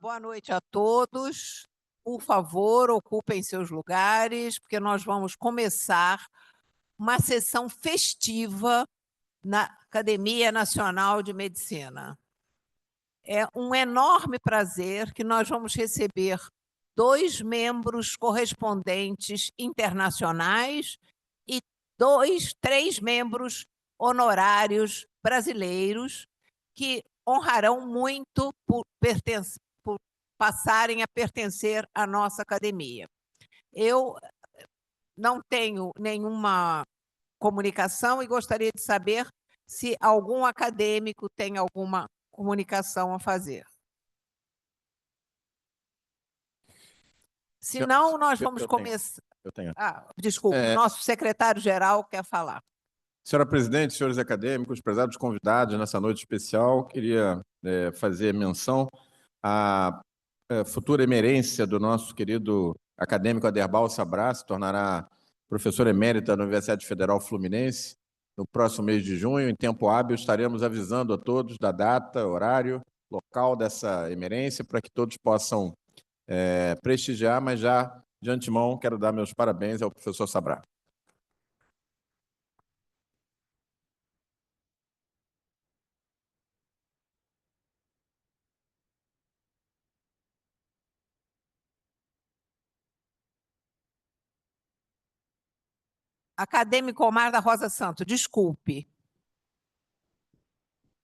Boa noite a todos. Por favor, ocupem seus lugares, porque nós vamos começar uma sessão festiva na Academia Nacional de Medicina. É um enorme prazer que nós vamos receber 2 membros correspondentes internacionais e 3 membros honorários brasileiros que honrarão muito por passarem a pertencer à nossa academia. Eu não tenho nenhuma comunicação e gostaria de saber se algum acadêmico tem alguma comunicação a fazer. Se não, nós vamos começar. Eu tenho. Desculpa, o nosso secretário-geral quer falar. Senhora presidente, senhores acadêmicos, prezados convidados, nessa noite especial, queria fazer menção à futura emerência do nosso querido acadêmico Aderbal Sabrá, se tornará professor emérita da Universidade Federal Fluminense no próximo mês de junho. Em tempo hábil, estaremos avisando a todos da data, horário, local dessa emerência, para que todos possam prestigiar, mas já, de antemão, quero dar meus parabéns ao professor Sabrá. Acadêmico Omar da Rosa Santos, desculpe.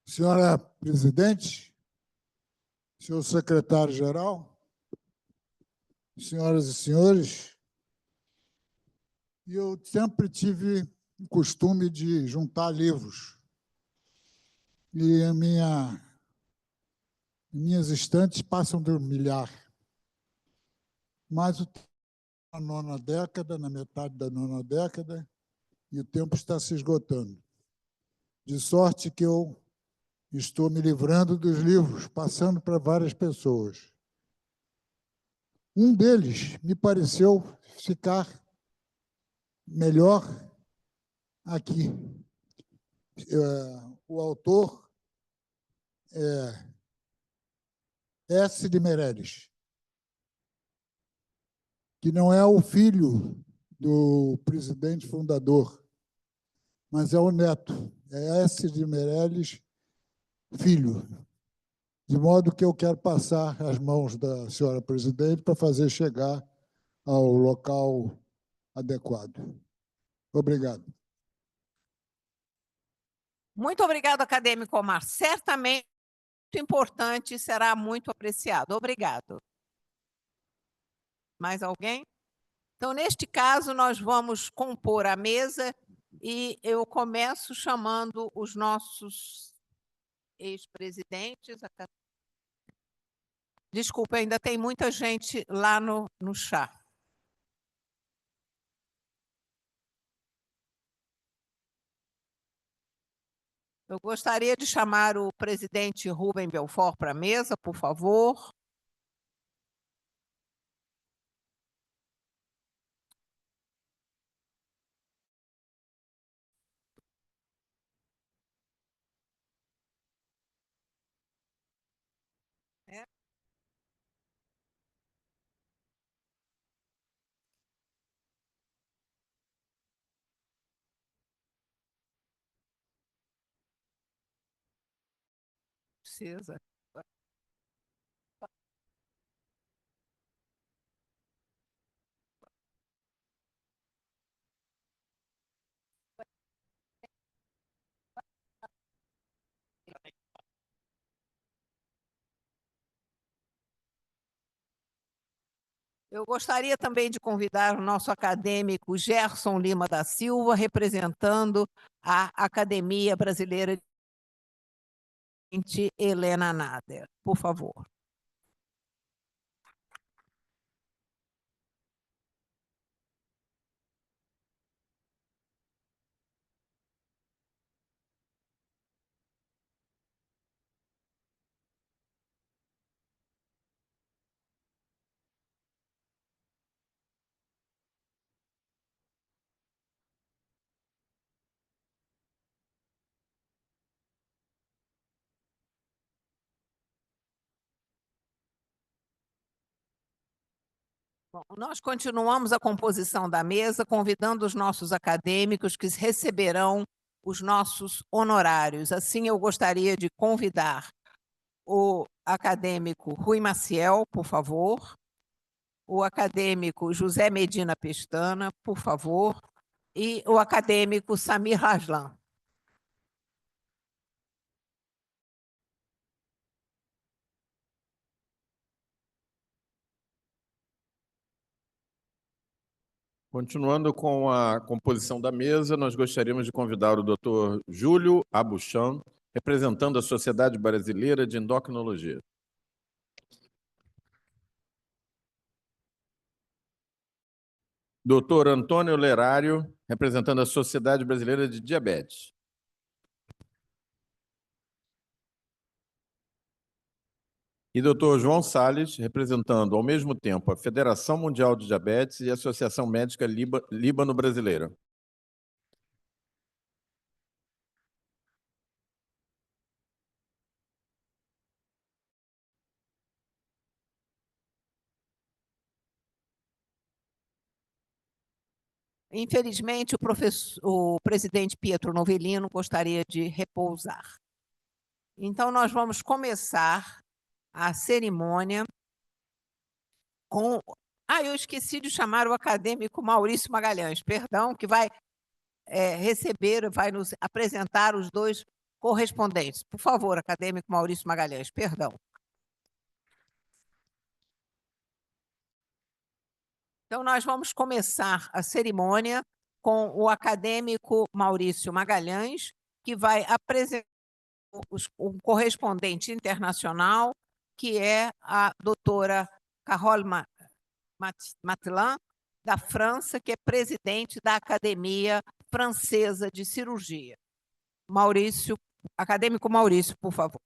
Senhora presidente, senhor secretário-geral, senhoras e senhores, eu sempre tive o costume de juntar livros. E minhas estantes passam de 1 milhar. Mas na nona década, na metade da nona década, e o tempo está se esgotando. De sorte que eu estou me livrando dos livros, passando para várias pessoas. Um deles me pareceu ficar melhor aqui. O autor é S. de Meirelles, que não é o filho do presidente fundador, mas é o neto. É S. de Meirelles, filho. De modo que eu quero passar as mãos da senhora presidente para fazer chegar ao local adequado. Obrigado. Muito obrigado, acadêmico Omar. Certamente muito importante e será muito apreciado. Obrigado. Mais alguém? Então, neste caso, nós vamos compor a mesa e eu começo chamando os nossos ex-presidentes. Desculpa, ainda tem muita gente lá no chá. Eu gostaria de chamar o presidente Rubem Belfort para a mesa, por favor. Precisa. Eu gostaria também de convidar o nosso acadêmico Gerson Lima da Silva, representando a Academia Brasileira de Helena Nader. Por favor. Bom, nós continuamos a composição da mesa, convidando os nossos acadêmicos que receberão os nossos honorários. Assim, eu gostaria de convidar o acadêmico Rui Maciel, por favor, o acadêmico José Medina Pestana, por favor, e o acadêmico Samir Raslan. Continuando com a composição da mesa, nós gostaríamos de convidar o Dr. Júlio Abuchan, representando a Sociedade Brasileira de Endocrinologia. Dr. Antônio Lerário, representando a Sociedade Brasileira de Diabetes. E Dr. João Salles, representando ao mesmo tempo a Federação Mundial de Diabetes e a Associação Médica Líbano-Brasileira. Infelizmente, o presidente Pietro Novellino gostaria de repousar. Então, nós vamos começar a cerimônia com... eu esqueci de chamar o acadêmico Maurício Magalhães, perdão, que vai vai nos apresentar os dois correspondentes. Por favor, acadêmico Maurício Magalhães, perdão. Então, nós vamos começar a cerimônia com o acadêmico Maurício Magalhães, que vai apresentar um correspondente internacional, que é a doutora Carole Matelin, da França, que é presidente da Academia Francesa de Cirurgia. Maurício, acadêmico Maurício, por favor.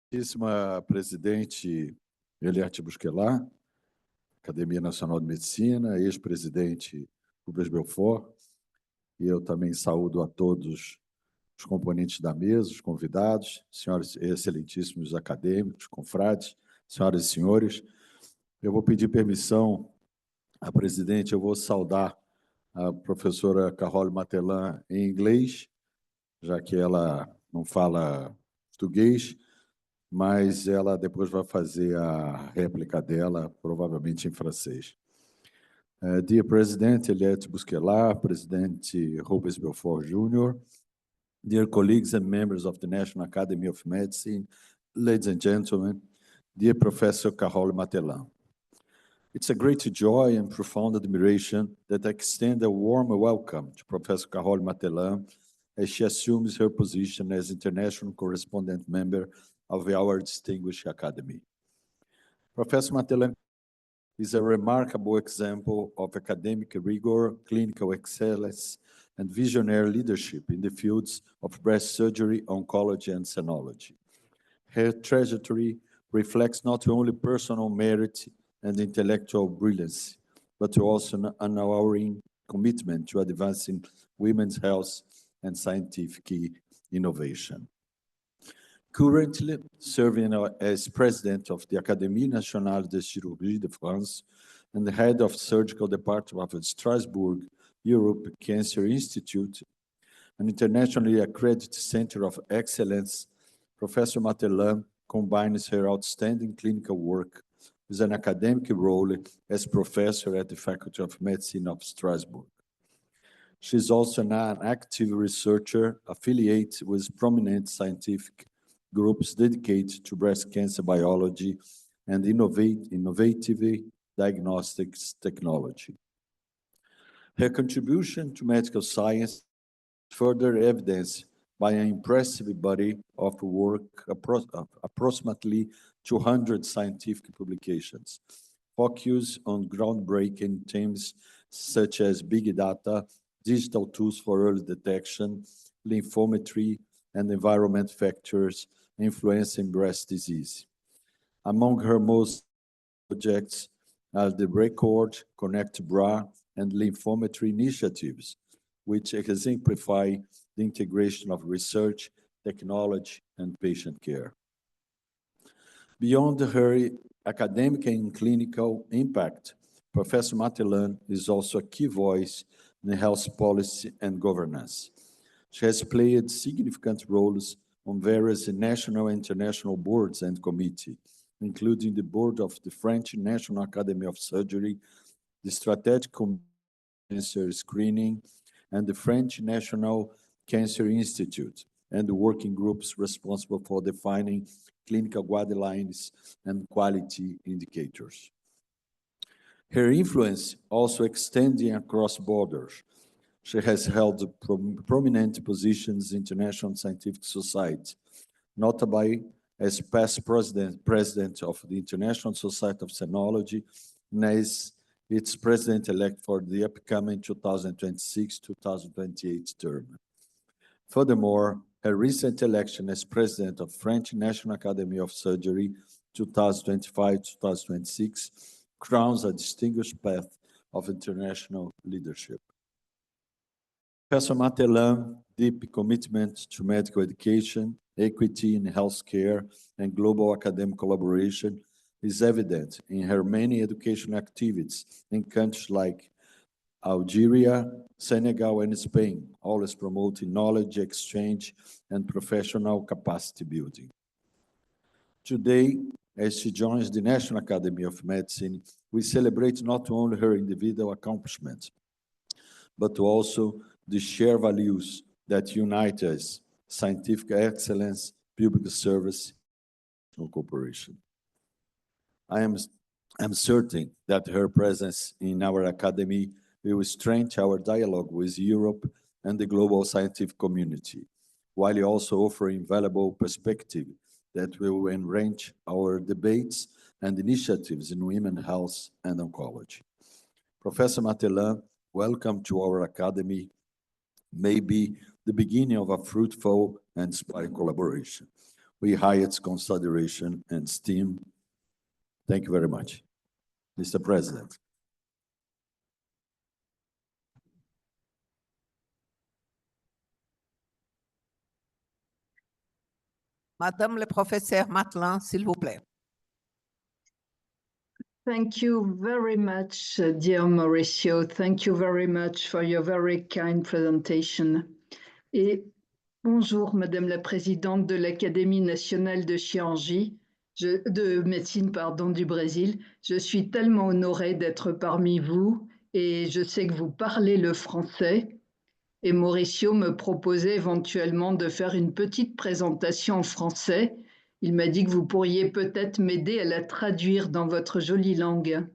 Excelentíssima presidente Eliette Busquelar, Academia Nacional de Medicina, ex-presidente Rubens Belfort, e eu também saúdo a todos os componentes da mesa, os convidados, senhores excelentíssimos acadêmicos, confrades, senhoras e senhores. Eu vou pedir permissão à presidente, eu vou saudar a professora Carole Matelin em inglês, já que ela não fala português, mas ela depois vai fazer a réplica dela, provavelmente em francês. Dear President Eliette Busquelar, President Rubens Belfort Jr., dear colleagues and members of the National Academy of Medicine, ladies and gentlemen, dear Professor Carole Matelin. It's a great joy and profound admiration that I extend a warm welcome to Professor Carole Matelin as she assumes her position as International Correspondent Member of our distinguished academy. Professor Matelin is a remarkable example of academic rigor, clinical excellence, and visionary leadership in the fields of breast surgery, oncology, and senology. Her trajectory reflects not only personal merit and intellectual brilliance, but also an unwavering commitment to advancing women's health and scientific innovation. Currently serving as president of the Académie Nationale de Chirurgie de France and the head of surgical department of Strasbourg Europe Cancer Institute, an internationally accredited center of excellence, Professor Matelin combines her outstanding clinical work with an academic role as professor at the Faculty of Medicine of Strasbourg. She is also an active researcher affiliated with prominent scientific groups dedicated to breast cancer biology and innovative diagnostics technology. Her contribution to medical science is further evidenced by an impressive body of work, approximately 200 scientific publications, focus on groundbreaking themes such as big data, digital tools for early detection, lymphometry, and environment factors influencing breast disease. Among her most projects are the Record, Connect Bra, and lymphometry initiatives, which exemplify the integration of research, technology, and patient care. Beyond her academic and clinical impact, Professor Matelan is also a key voice in health policy and governance. She has played significant roles on various national and international boards and committees, including the board of the French National Academy of Surgery, the Strategic Cancer Screening, and the French National Cancer Institute, and the working groups responsible for defining clinical guidelines and quality indicators. Her influence also extending across borders. She has held prominent positions in international scientific society, notably as past president of the International Society of Senology, and as its president-elect for the upcoming 2026-2028 term. Furthermore, her recent election as president of French National Academy of Surgery 2025-2026 crowns a distinguished path of international leadership. Professor Matelan's deep commitment to medical education, equity in healthcare, and global academic collaboration is evident in her many educational activities in countries like Algeria, Senegal, and Spain, always promoting knowledge exchange and professional capacity building. Today, as she joins the National Academy of Medicine, we celebrate not only her individual accomplishments, but also the shared values that unite us: scientific excellence, public service, and cooperation. I am certain that her presence in our academy will strengthen our dialogue with Europe and the global scientific community, while also offering valuable perspective that will enrich our debates and initiatives in women's health and oncology. Professor Matelan, welcome to our academy. May be the beginning of a fruitful and inspiring collaboration. We high its consideration and esteem. Thank you very much. Mr. President. Madame le professeur Matelan, s'il vous plaît. Thank you very much, dear Mauricio. Thank you very much for your very kind presentation. Et bonjour, Madame la Présidente de l'Académie nationale de chirurgie, de médecine, pardon, du Brésil. Je suis tellement honorée d'être parmi vous et je sais que vous parlez le français. Et Mauricio me proposait éventuellement de faire une petite présentation en français. Il m'a dit que vous pourriez peut-être m'aider à la traduire dans votre jolie langue.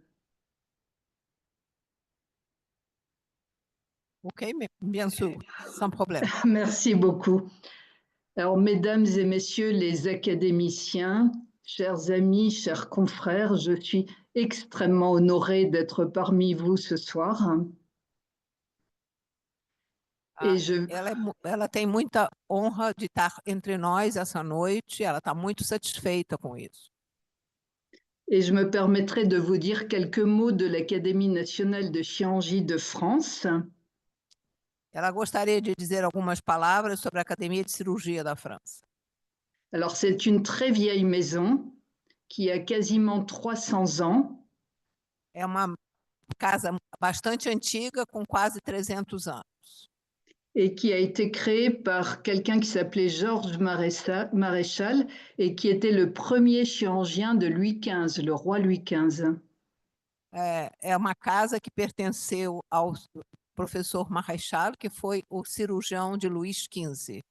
Ok, mais bien sûr, sans problème. Merci beaucoup. Alors, mesdames et messieurs les académiciens, chers amis, chers confrères, je suis extrêmement honorée d'être parmi vous ce soir. Ela tem muita honra de estar entre nós essa noite, ela está muito satisfeita com isso. Et je me permettrai de vous dire quelques mots de l'Académie nationale de chirurgie de France. Ela gostaria de dizer algumas palavras sobre a Academia de Cirurgia da França. Alors, c'est une très vieille maison qui a quasiment 300 ans. É uma casa bastante antiga, com quase 300 anos. Et qui a été créée par quelqu'un qui s'appelait Georges Maréchal et qui était le premier chirurgien de Louis XV, le roi Louis XV. É uma casa que pertenceu ao professor Maréchal, que foi o cirurgião de Luís XV.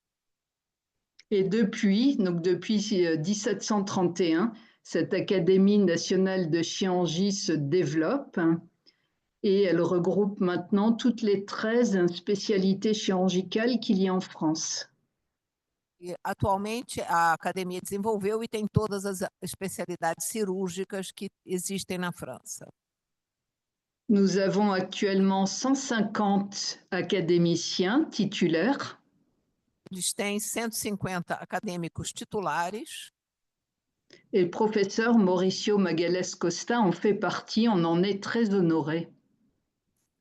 Et depuis 1731, cette Académie nationale de chirurgie se développe et elle regroupe maintenant toutes les 13 spécialités chirurgicales qu'il y a en France. E, atualmente, a academia desenvolveu e tem todas as especialidades cirúrgicas que existem na França. Nous avons actuellement 150 académiciens titulaires. Eles têm 150 acadêmicos titulares. Et le professeur Mauricio Magalhães Costa en fait partie, on en est très honoré.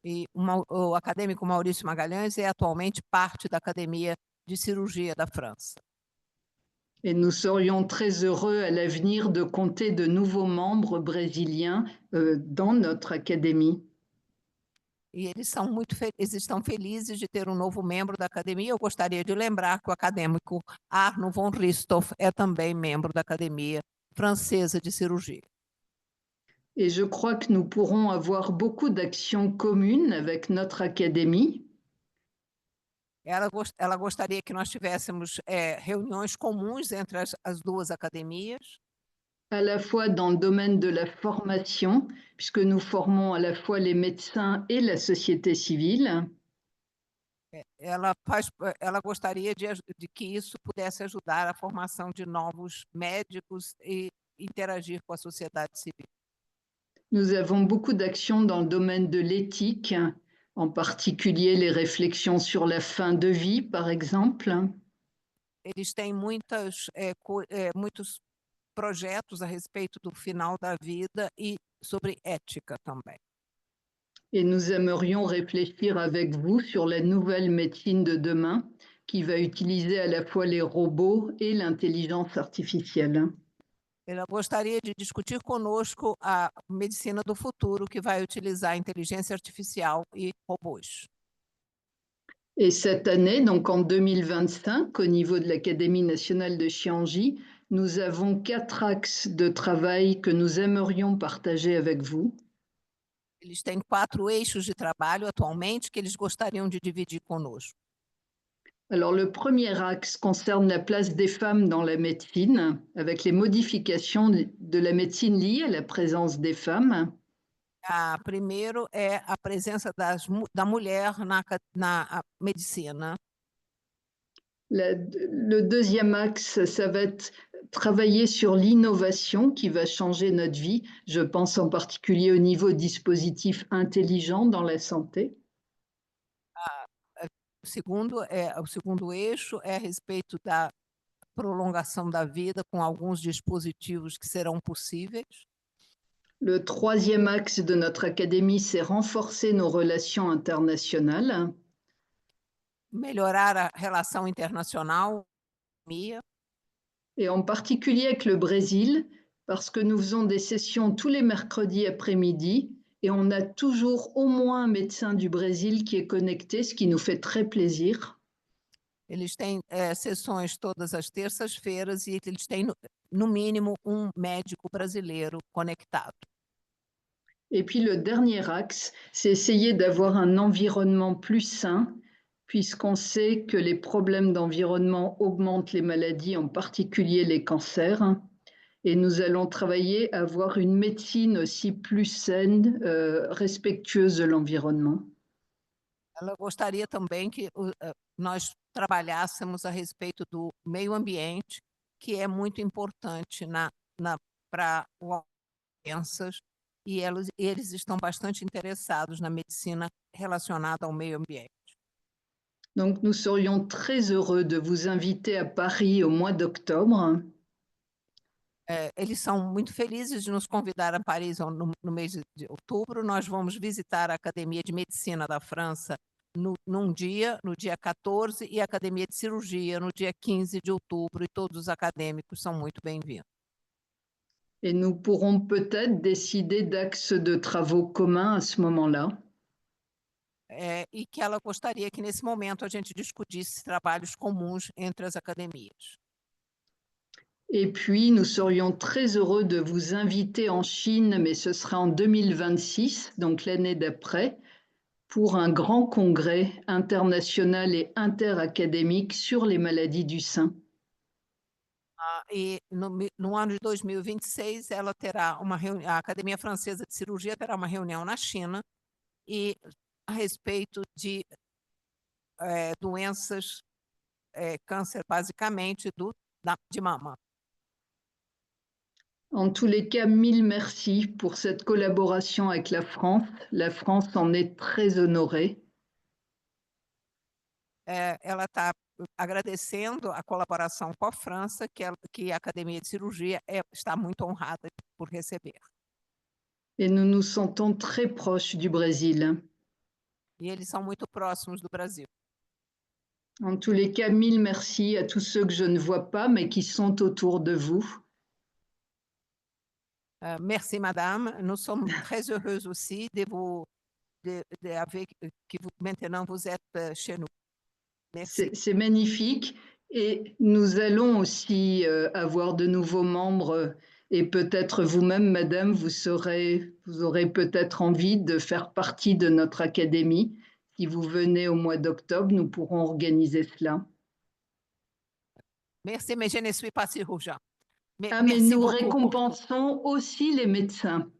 E o acadêmico Maurício Magalhães é atualmente parte da Academia de Cirurgia da França. Et nous serions très heureux à l'avenir de compter de nouveaux membres brésiliens dans notre académie. E eles estão felizes de ter um novo membro da academia. Eu gostaria de lembrar que o acadêmico Arno von Ristoff é também membro da Academia Francesa de Cirurgia. Et je crois que nous pourrons avoir beaucoup d'actions communes avec notre académie. Ela gostaria que nós tivéssemos reuniões comuns entre as duas academias. À la fois dans le domaine de la formation, puisque nous formons à la fois les médecins et la société civile. Ela gostaria de que isso pudesse ajudar a formação de novos médicos e interagir com a sociedade civil. Nous avons beaucoup d'actions dans le domaine de l'éthique, en particulier les réflexions sur la fin de vie, par exemple. Eles têm muitos projetos a respeito do final da vida e sobre ética também. Et nous aimerions réfléchir avec vous sur la nouvelle médecine de demain qui va utiliser à la fois les robots et l'intelligence artificielle. Ela gostaria de discutir conosco a medicina do futuro que vai utilizar a inteligência artificial e robôs. Et cette année, donc en 2025, au niveau de l'Académie nationale de chirurgie, nous avons 4 axes de travail que nous aimerions partager avec vous. Eles têm 4 eixos de trabalho atualmente que eles gostariam de dividir conosco. Alors, le premier axe concerne la place des femmes dans la médecine, avec les modifications de la médecine liées à la présence des femmes. Primeiro é a presença da mulher na medicina. Le deuxième axe, ça va être travailler sur l'innovation qui va changer notre vie. Je pense en particulier au niveau dispositifs intelligents dans la santé. O segundo eixo é a respeito da prolongação da vida com alguns dispositivos que serão possíveis. Le troisième axe de notre académie, c'est renforcer nos relations internationales. Melhorar a relação internacional. Et en particulier avec le Brésil, parce que nous faisons des sessions tous les mercredis après-midi et on a toujours au moins un médecin du Brésil qui est connecté, ce qui nous fait très plaisir. Eles têm sessões todas as terças-feiras e eles têm, no mínimo, um médico brasileiro conectado. Et puis le dernier axe, c'est essayer d'avoir un environnement plus sain, puisqu'on sait que les problèmes d'environnement augmentent les maladies, en particulier les cancers. Et nous allons travailler à avoir une médecine aussi plus saine, respectueuse de l'environnement. Ela gostaria também que nós trabalhássemos a respeito do meio ambiente, que é muito importante para doenças, e eles estão bastante interessados na medicina relacionada ao meio ambiente. Donc nous serions très heureux de vous inviter à Paris au mois d'octobre. Eles são muito felizes de nos convidar a Paris no mês de outubro. Nós vamos visitar a Academia de Medicina da França no dia 14, e a Academia de Cirurgia no dia 15 de outubro, e todos os acadêmicos são muito bem-vindos. Et nous pourrons peut-être décider d'axes de travaux communs à ce moment-là. E que ela gostaria que, nesse momento, a gente discutisse trabalhos comuns entre as academias. Et puis, nous serions très heureux de vous inviter en Chine, mais ce sera en 2026, donc l'année d'après, pour un grand congrès international et interacadémique sur les maladies du sein. E no ano de 2026, ela terá a Academia Francesa de Cirurgia terá uma reunião na China e a respeito de doenças câncer basicamente de mama. En tous les cas, mille merci pour cette collaboration avec la France. La France en est très honorée. Ela está agradecendo a colaboração com a França, que a Academia de Cirurgia está muito honrada por receber. Et nous nous sentons très proches du Brésil. E eles são muito próximos do Brasil. En tous les cas, mille merci à tous ceux que je ne vois pas, mais qui sont autour de vous. Merci, madame. Nous sommes très heureux aussi de que maintenant vous êtes chez nous. Merci. C'est magnifique. Et nous allons aussi avoir de nouveaux membres. Et peut-être vous-même, madame, vous aurez peut-être envie de faire partie de notre académie. Si vous venez au mois d'octobre, nous pourrons organiser cela. Merci, mais je ne suis pas chirurgien. Mais merci nous beaucoup récompensons aussi les médecins.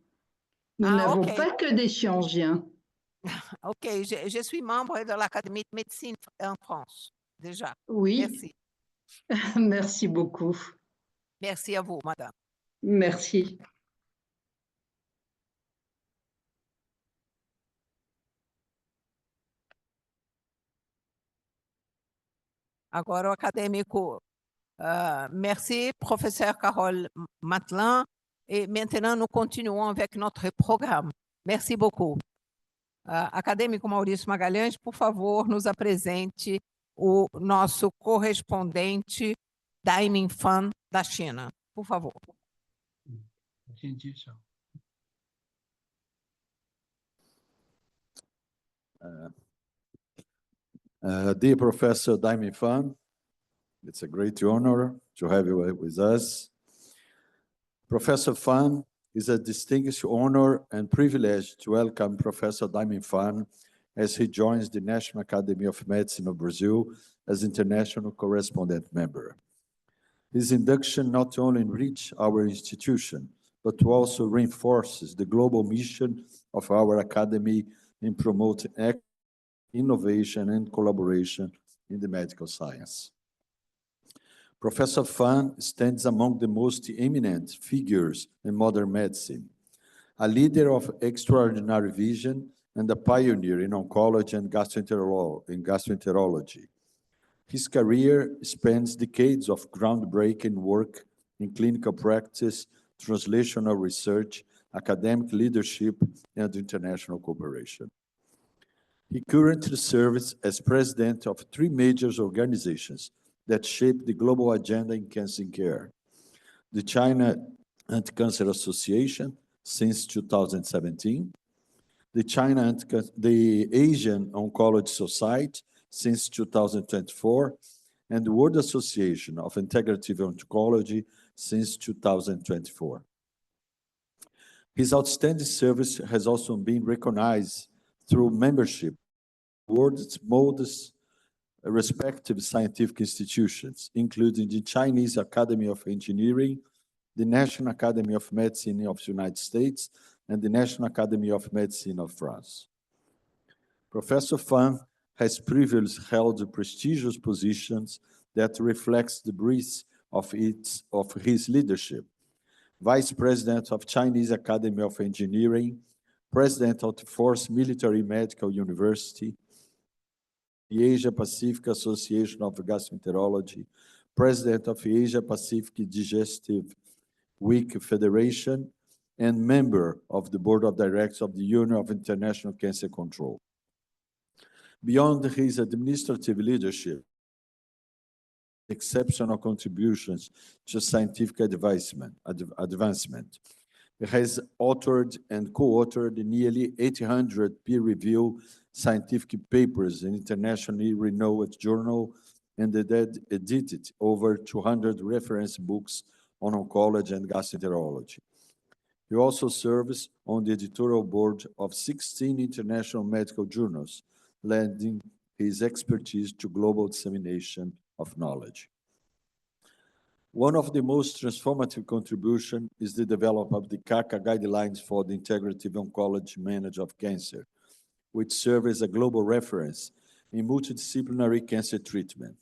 Nous n'avons pas que des chirurgiens. Ok, je suis membre de l'Académie de médecine en France, déjà. Oui. Merci. Merci beaucoup. Merci à vous, madame. Merci. Agora o acadêmico. Merci, professeur Carole Matlin. Et maintenant, nous continuons avec notre programme. Merci beaucoup. Acadêmico Maurício Magalhães, por favor, nos apresente o nosso correspondente Diamond Fan da China. Por favor. Dear Professor Diamond Fan, it's a great honor to have you with us. Professor Fan, it's a distinguished honor and privilege to welcome Professor Diamond Fan as he joins the National Academy of Medicine of Brazil as international correspondent member. His induction not only enriches our institution, but also reinforces the global mission of our academy in promoting innovation and collaboration in the medical science. Professor Fan stands among the most eminent figures in modern medicine, a leader of extraordinary vision and a pioneer in oncology and gastroenterology. His career spans decades of groundbreaking work in clinical practice, translational research, academic leadership, and international cooperation. He currently serves as president of 3 major organizations that shape the global agenda in cancer care: the China Anti-Cancer Association since 2017, the Asian Oncology Society since 2024, and the World Association of Integrative Oncology since 2024. His outstanding service has also been recognized through membership in the world's most respected scientific institutions, including the Chinese Academy of Engineering, the National Academy of Medicine of the United States, and the National Academy of Medicine of France. Professor Fan has previously held prestigious positions that reflects the breadth of his leadership: Vice President of Chinese Academy of Engineering, President of the 4th Military Medical University, the Asia-Pacific Association of Gastroenterology, President of the Asia-Pacific Digestive Week Federation, and member of the Board of Directors of the Union of International Cancer Control. Beyond his administrative leadership, exceptional contributions to scientific advancement. He has authored and co-authored nearly 800 peer-reviewed scientific papers in internationally renowned journals and edited over 200 reference books on oncology and gastroenterology. He also serves on the editorial board of 16 international medical journals, lending his expertise to global dissemination of knowledge. One of the most transformative contributions is the development of the CACA guidelines for the integrative oncology management of cancer, which serve as a global reference in multidisciplinary cancer treatment.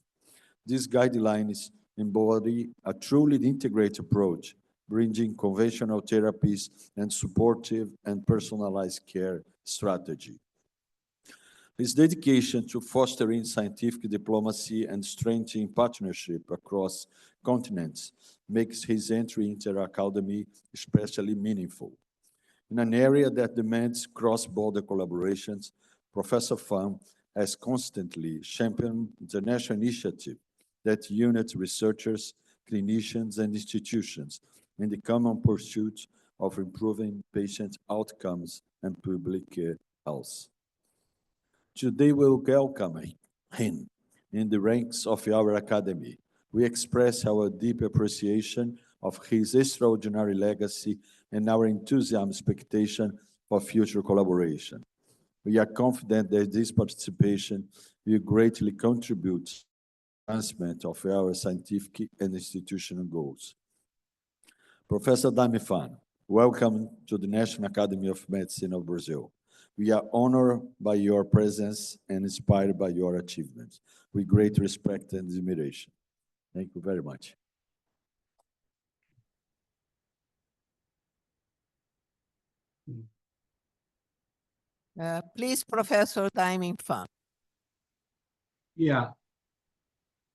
These guidelines embody a truly integrated approach, bringing conventional therapies and supportive and personalized care strategy. His dedication to fostering scientific diplomacy and strengthening partnership across continents makes his entry into the academy especially meaningful. In an area that demands cross-border collaborations, Professor Fan has constantly championed international initiatives that unite researchers, clinicians, and institutions in the common pursuit of improving patient outcomes and public health. Today, we welcome him in the ranks of our Academy. We express our deep appreciation of his extraordinary legacy and our enthusiasm expectation for future collaboration. We are confident that this participation will greatly contribute to the advancement of our scientific and institutional goals. Professor Daime Fan, welcome to the National Academy of Medicine of Brazil. We are honored by your presence and inspired by your achievements. With great respect and admiration. Thank you very much. Please, Professor Daime Fan. Yeah.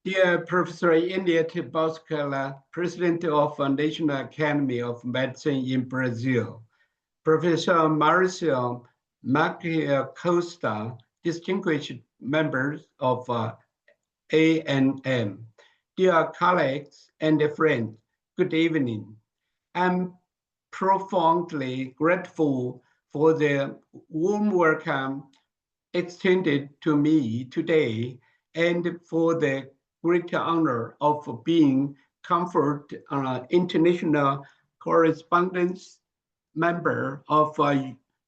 Dear Professor Eliot Bosquela, President of the National Academy of Medicine in Brazil, Professor Marcio Macchia Costa, distinguished members of ANM, dear colleagues and friends, good evening. I'm profoundly grateful for the warm welcome extended to me today and for the great honor of being conferred an international correspondence member of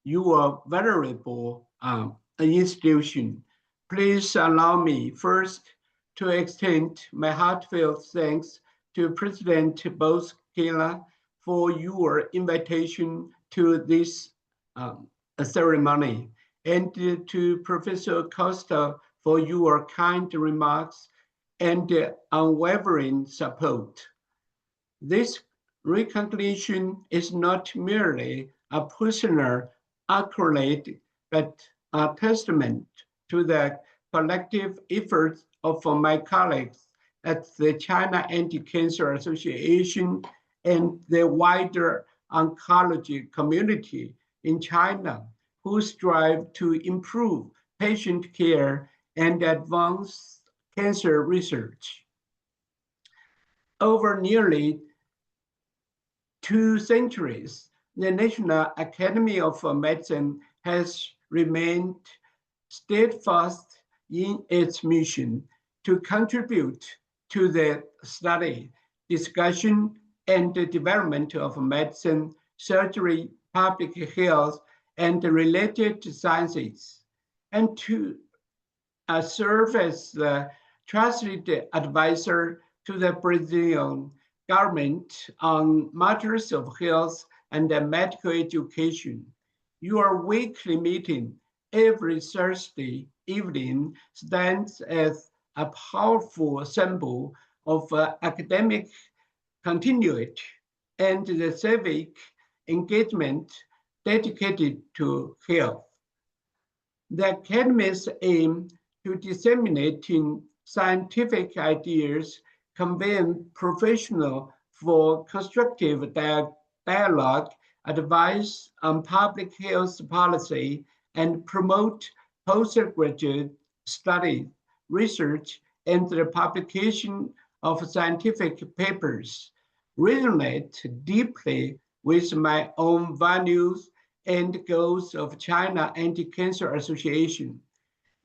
your venerable institution. Please allow me first to extend my heartfelt thanks to President Bosquela for your invitation to this ceremony, and to Professor Costa for your kind remarks and unwavering support. This recognition is not merely a personal accolade, but a testament to the collective efforts of my colleagues at the China Anti-Cancer Association and the wider oncology community in China, who strive to improve patient care and advance cancer research. Over nearly 2 centuries, the National Academy of Medicine has remained steadfast in its mission to contribute to the study, discussion, and the development of medicine, surgery, public health, and related sciences, and to serve as the trusted advisor to the Brazilian government on matters of health and medical education. Your weekly meeting every Thursday evening stands as a powerful symbol of academic continuity and the civic engagement dedicated to health. The Academy's aim to disseminating scientific ideas, convene professional for constructive dialogue, advise on public health policy, and promote postgraduate study, research, and the publication of scientific papers, resonate deeply with my own values and goals of China Anti-Cancer Association.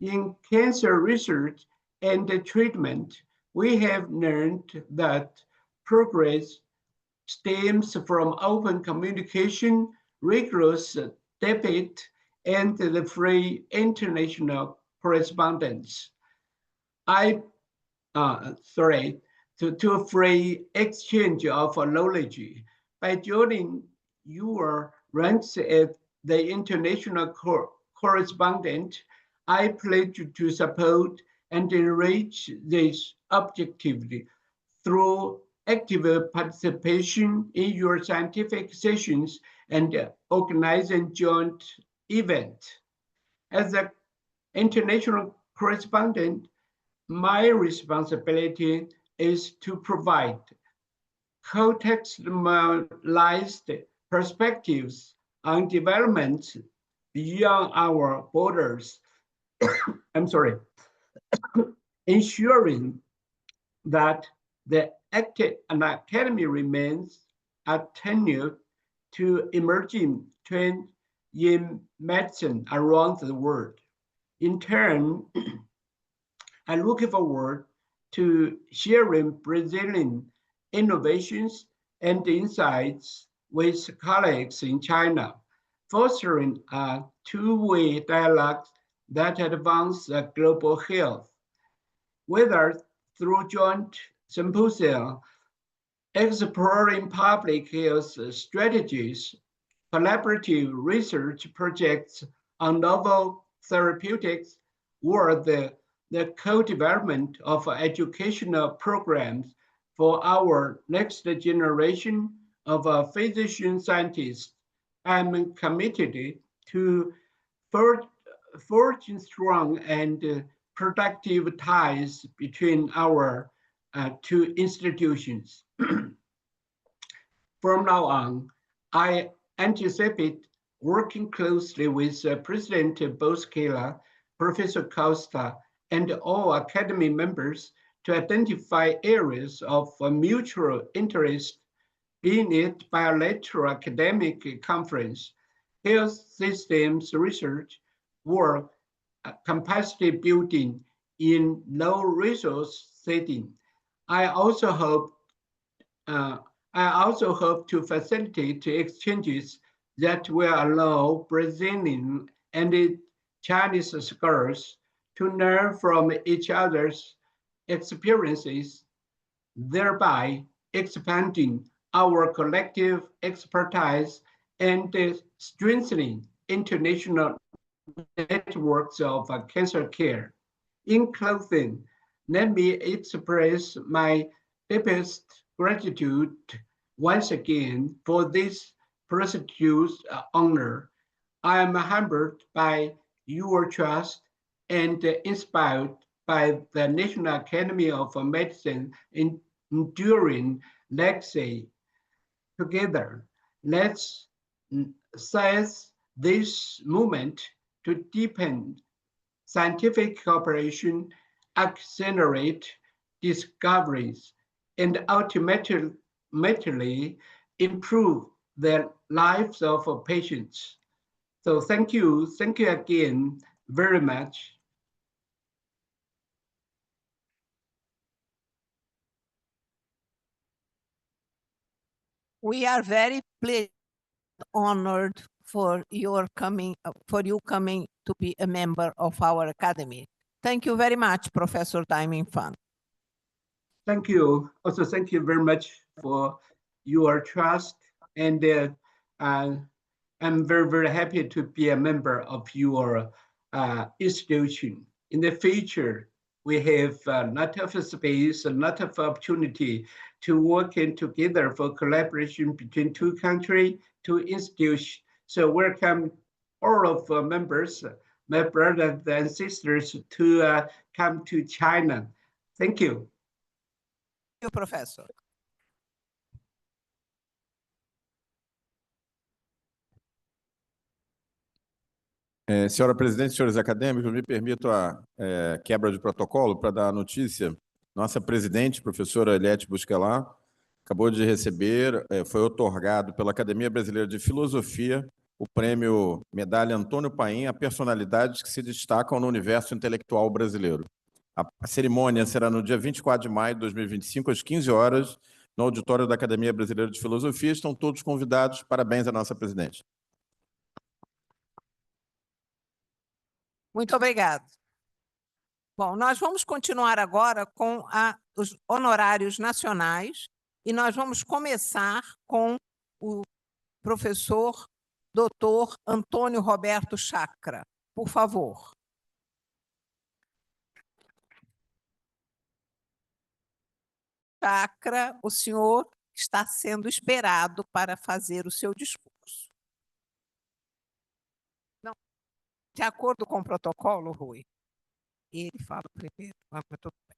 In cancer research and treatment, we have learned that progress stems from open communication, rigorous debate, and the free international correspondence. To free exchange of knowledge. By joining your ranks as the international correspondent, I pledge to support and reach this objectively through active participation in your scientific sessions and organizing joint events. As an international correspondent, my responsibility is to provide contextualized perspectives on developments beyond our borders. I'm sorry, ensuring that the academy remains attuned to emerging trends in medicine around the world. In turn, I look forward to sharing Brazilian innovations and insights with colleagues in China, fostering a two-way dialogue that advances global health, whether through joint symposia, exploring public health strategies, collaborative research projects on novel therapeutics, or the co-development of educational programs for our next generation of physician scientists. I'm committed to forging strong and productive ties between our two institutions. From now on, I anticipate working closely with President Bosquela, Professor Costa, and all Academy members to identify areas of mutual interest, being it bilateral academic conference, health systems research, or capacity building in low-resource setting. I also hope to facilitate exchanges that will allow Brazilian and Chinese scholars to learn from each other's experiences, thereby expanding our collective expertise and strengthening international networks of cancer care. In closing, let me express my deepest gratitude once again for this prestigious honor. I am humbled by your trust and inspired by the National Academy of Medicine enduring legacy. Together, let's seize this moment to deepen scientific cooperation, accelerate discoveries, and ultimately improve the lives of patients. So thank you again very much. We are very pleased, honored for you coming to be a member of our academy. Thank you very much, Professor Daiming Fan. Thank you. Also, thank you very much for your trust, and I'm very, very happy to be a member of your institution. In the future, we have a lot of space, a lot of opportunity to work together for collaboration between two countries, two institutions. So welcome all of members, my brothers and sisters, to come to China. Thank you. Thank you, Professor. Senhora presidente, senhores acadêmicos, me permito a quebra de protocolo para dar a notícia. Nossa presidente, professora Eliette Busquelar, acabou de receber, foi otorgado pela Academia Brasileira de Filosofia, o prêmio Medalha Antônio Paim a personalidades que se destacam no universo intelectual brasileiro. A cerimônia será no dia 24 de maio de 2025, às 15 horas, no auditório da Academia Brasileira de Filosofia. Estão todos convidados. Parabéns à nossa presidente. Muito obrigado. Bom, nós vamos continuar agora com os honorários nacionais e nós vamos começar com o professor Dr. Antônio Roberto Chakra. Por favor. Chakra, o senhor está sendo esperado para fazer o seu discurso. Não, de acordo com o protocolo, Rui, ele fala primeiro, mas tudo bem.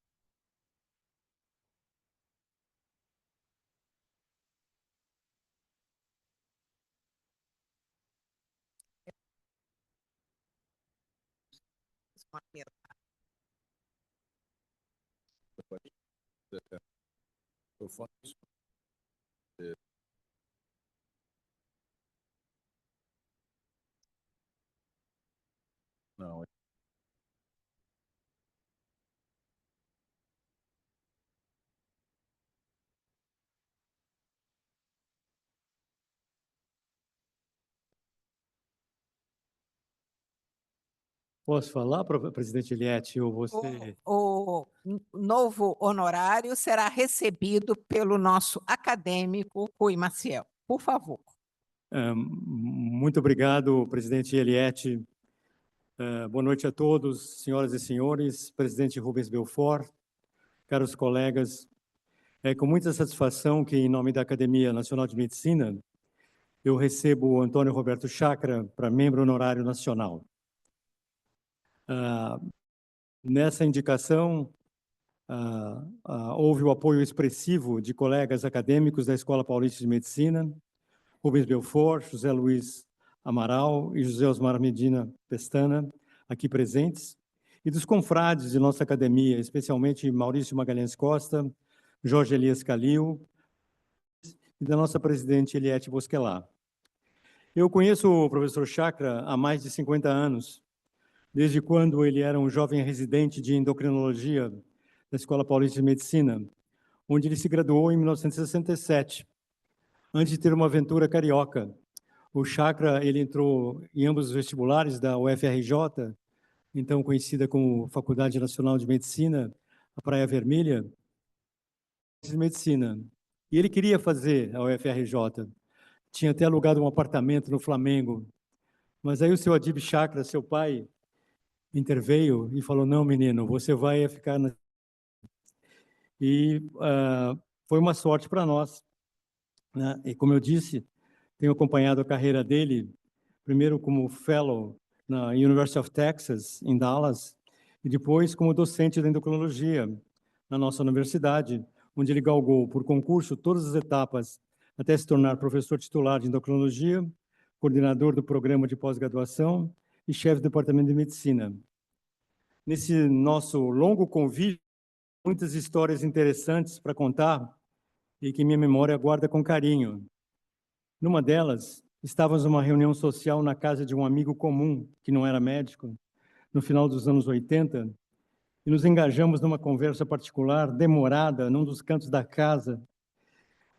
Não. Posso falar, presidente Eliette, ou você... O novo honorário será recebido pelo nosso acadêmico Rui Maciel. Por favor. Muito obrigado, presidente Eliette. Boa noite a todos, senhoras e senhores, presidente Rubens Belfort, caros colegas. É com muita satisfação que, em nome da Academia Nacional de Medicina, eu recebo o Antônio Roberto Chakra para membro honorário nacional. Nessa indicação, houve o apoio expressivo de colegas acadêmicos da Escola Paulista de Medicina, Rubens Belfort, José Luiz Amaral e José Osmar Medina Pestana, aqui presentes, e dos confrades de nossa academia, especialmente Maurício Magalhães Costa, Jorge Elias Calil e da nossa presidente Eliette Bosquelar. Eu conheço o professor Chakra há mais de 50 anos, desde quando ele era um jovem residente de endocrinologia da Escola Paulista de Medicina, onde ele se graduou em 1967, antes de ter uma aventura carioca. O Chakra, ele entrou em ambos os vestibulares da UFRJ, então conhecida como Faculdade Nacional de Medicina, a Praia Vermelha, de Medicina. E ele queria fazer a UFRJ. Tinha até alugado um apartamento no Flamengo. Mas aí o seu Adib Chakra, seu pai, interveio e falou, não, menino, você vai ficar... E foi uma sorte para nós, né? E, como eu disse, tenho acompanhado a carreira dele, primeiro como fellow na University of Texas, em Dallas, e depois como docente de endocrinologia na nossa universidade, onde ele galgou por concurso todas as etapas até se tornar professor titular de endocrinologia, coordenador do programa de pós-graduação e chefe do departamento de medicina. Nesse nosso longo convívio, muitas histórias interessantes para contar e que minha memória guarda com carinho. Numa delas, estávamos numa reunião social na casa de um amigo comum, que não era médico, no final dos anos 80, e nos engajamos numa conversa particular, demorada, num dos cantos da casa,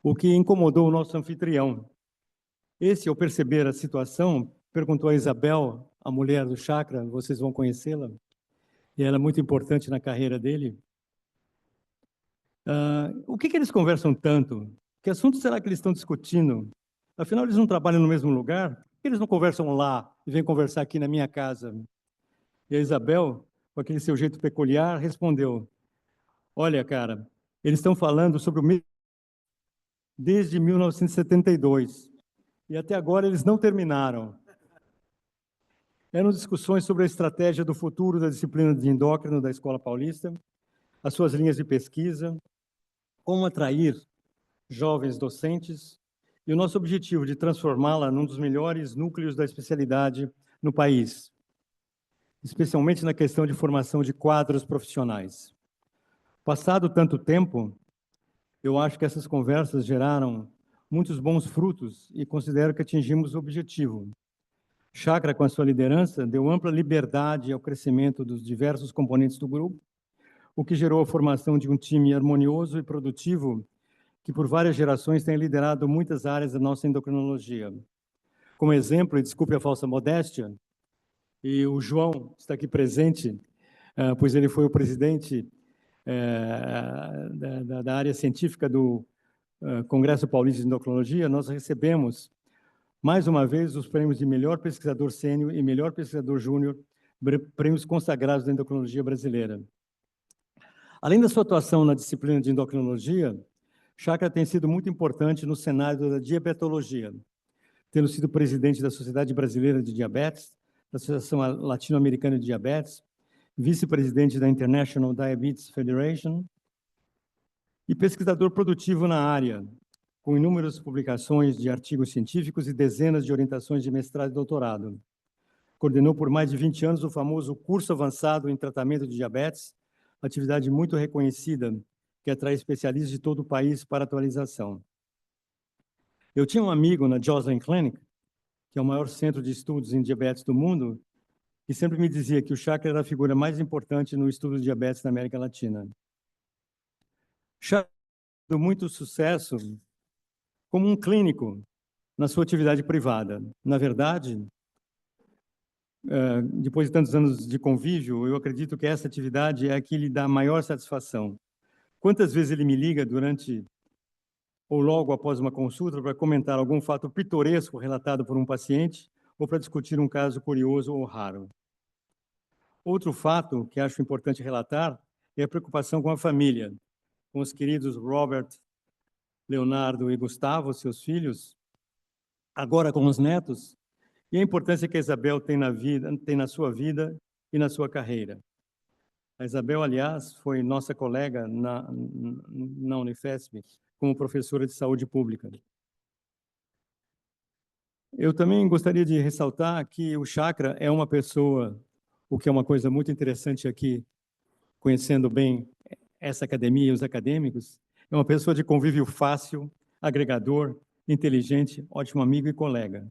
o que incomodou o nosso anfitrião. Esse, ao perceber a situação, perguntou a Isabel, a mulher do Chakra, vocês vão conhecê-la, e ela é muito importante na carreira dele. O que eles conversam tanto? Que assunto será que eles estão discutindo? Afinal, eles não trabalham no mesmo lugar? Por que eles não conversam lá e vêm conversar aqui na minha casa? E a Isabel, com aquele seu jeito peculiar, respondeu, olha, cara, eles estão falando sobre o mesmo desde 1972, e até agora eles não terminaram. Eram discussões sobre a estratégia do futuro da disciplina de endócrino da Escola Paulista, as suas linhas de pesquisa, como atrair jovens docentes e o nosso objetivo de transformá-la num dos melhores núcleos da especialidade no país, especialmente na questão de formação de quadros profissionais. Passado tanto tempo, eu acho que essas conversas geraram muitos bons frutos e considero que atingimos o objetivo. Chakra, com a sua liderança, deu ampla liberdade ao crescimento dos diversos componentes do grupo, o que gerou a formação de um time harmonioso e produtivo que por várias gerações tem liderado muitas áreas da nossa endocrinologia. Como exemplo, e desculpe a falsa modéstia, e o João está aqui presente, pois ele foi o presidente da área científica do Congresso Paulista de Endocrinologia, nós recebemos, mais uma vez, os prêmios de melhor pesquisador sênior e melhor pesquisador júnior, prêmios consagrados da endocrinologia brasileira. Além da sua atuação na disciplina de endocrinologia, Chakra tem sido muito importante no cenário da diabetologia, tendo sido presidente da Sociedade Brasileira de Diabetes, da Associação Latino-Americana de Diabetes, vice-presidente da International Diabetes Federation e pesquisador produtivo na área, com inúmeras publicações de artigos científicos e dezenas de orientações de mestrado e doutorado. Coordenou por mais de 20 anos o famoso Curso Avançado em Tratamento de Diabetes, atividade muito reconhecida que atrai especialistas de todo o país para atualização. Eu tinha um amigo na Joslin Clinic, que é o maior centro de estudos em diabetes do mundo, que sempre me dizia que o Chakra era a figura mais importante no estudo de diabetes na América Latina. Chakra teve muito sucesso como um clínico na sua atividade privada. Na verdade, depois de tantos anos de convívio, eu acredito que essa atividade é a que lhe dá maior satisfação. Quantas vezes ele me liga durante ou logo após uma consulta para comentar algum fato pitoresco relatado por um paciente ou para discutir um caso curioso ou raro. Outro fato que acho importante relatar é a preocupação com a família, com os queridos Robert, Leonardo e Gustavo, seus filhos, agora com os netos, e a importância que a Isabel tem na sua vida e na sua carreira. A Isabel, aliás, foi nossa colega na Unifesp, como professora de saúde pública. Eu também gostaria de ressaltar que o Chakra é uma pessoa, o que é uma coisa muito interessante aqui, conhecendo bem essa academia e os acadêmicos, é uma pessoa de convívio fácil, agregador, inteligente, ótimo amigo e colega.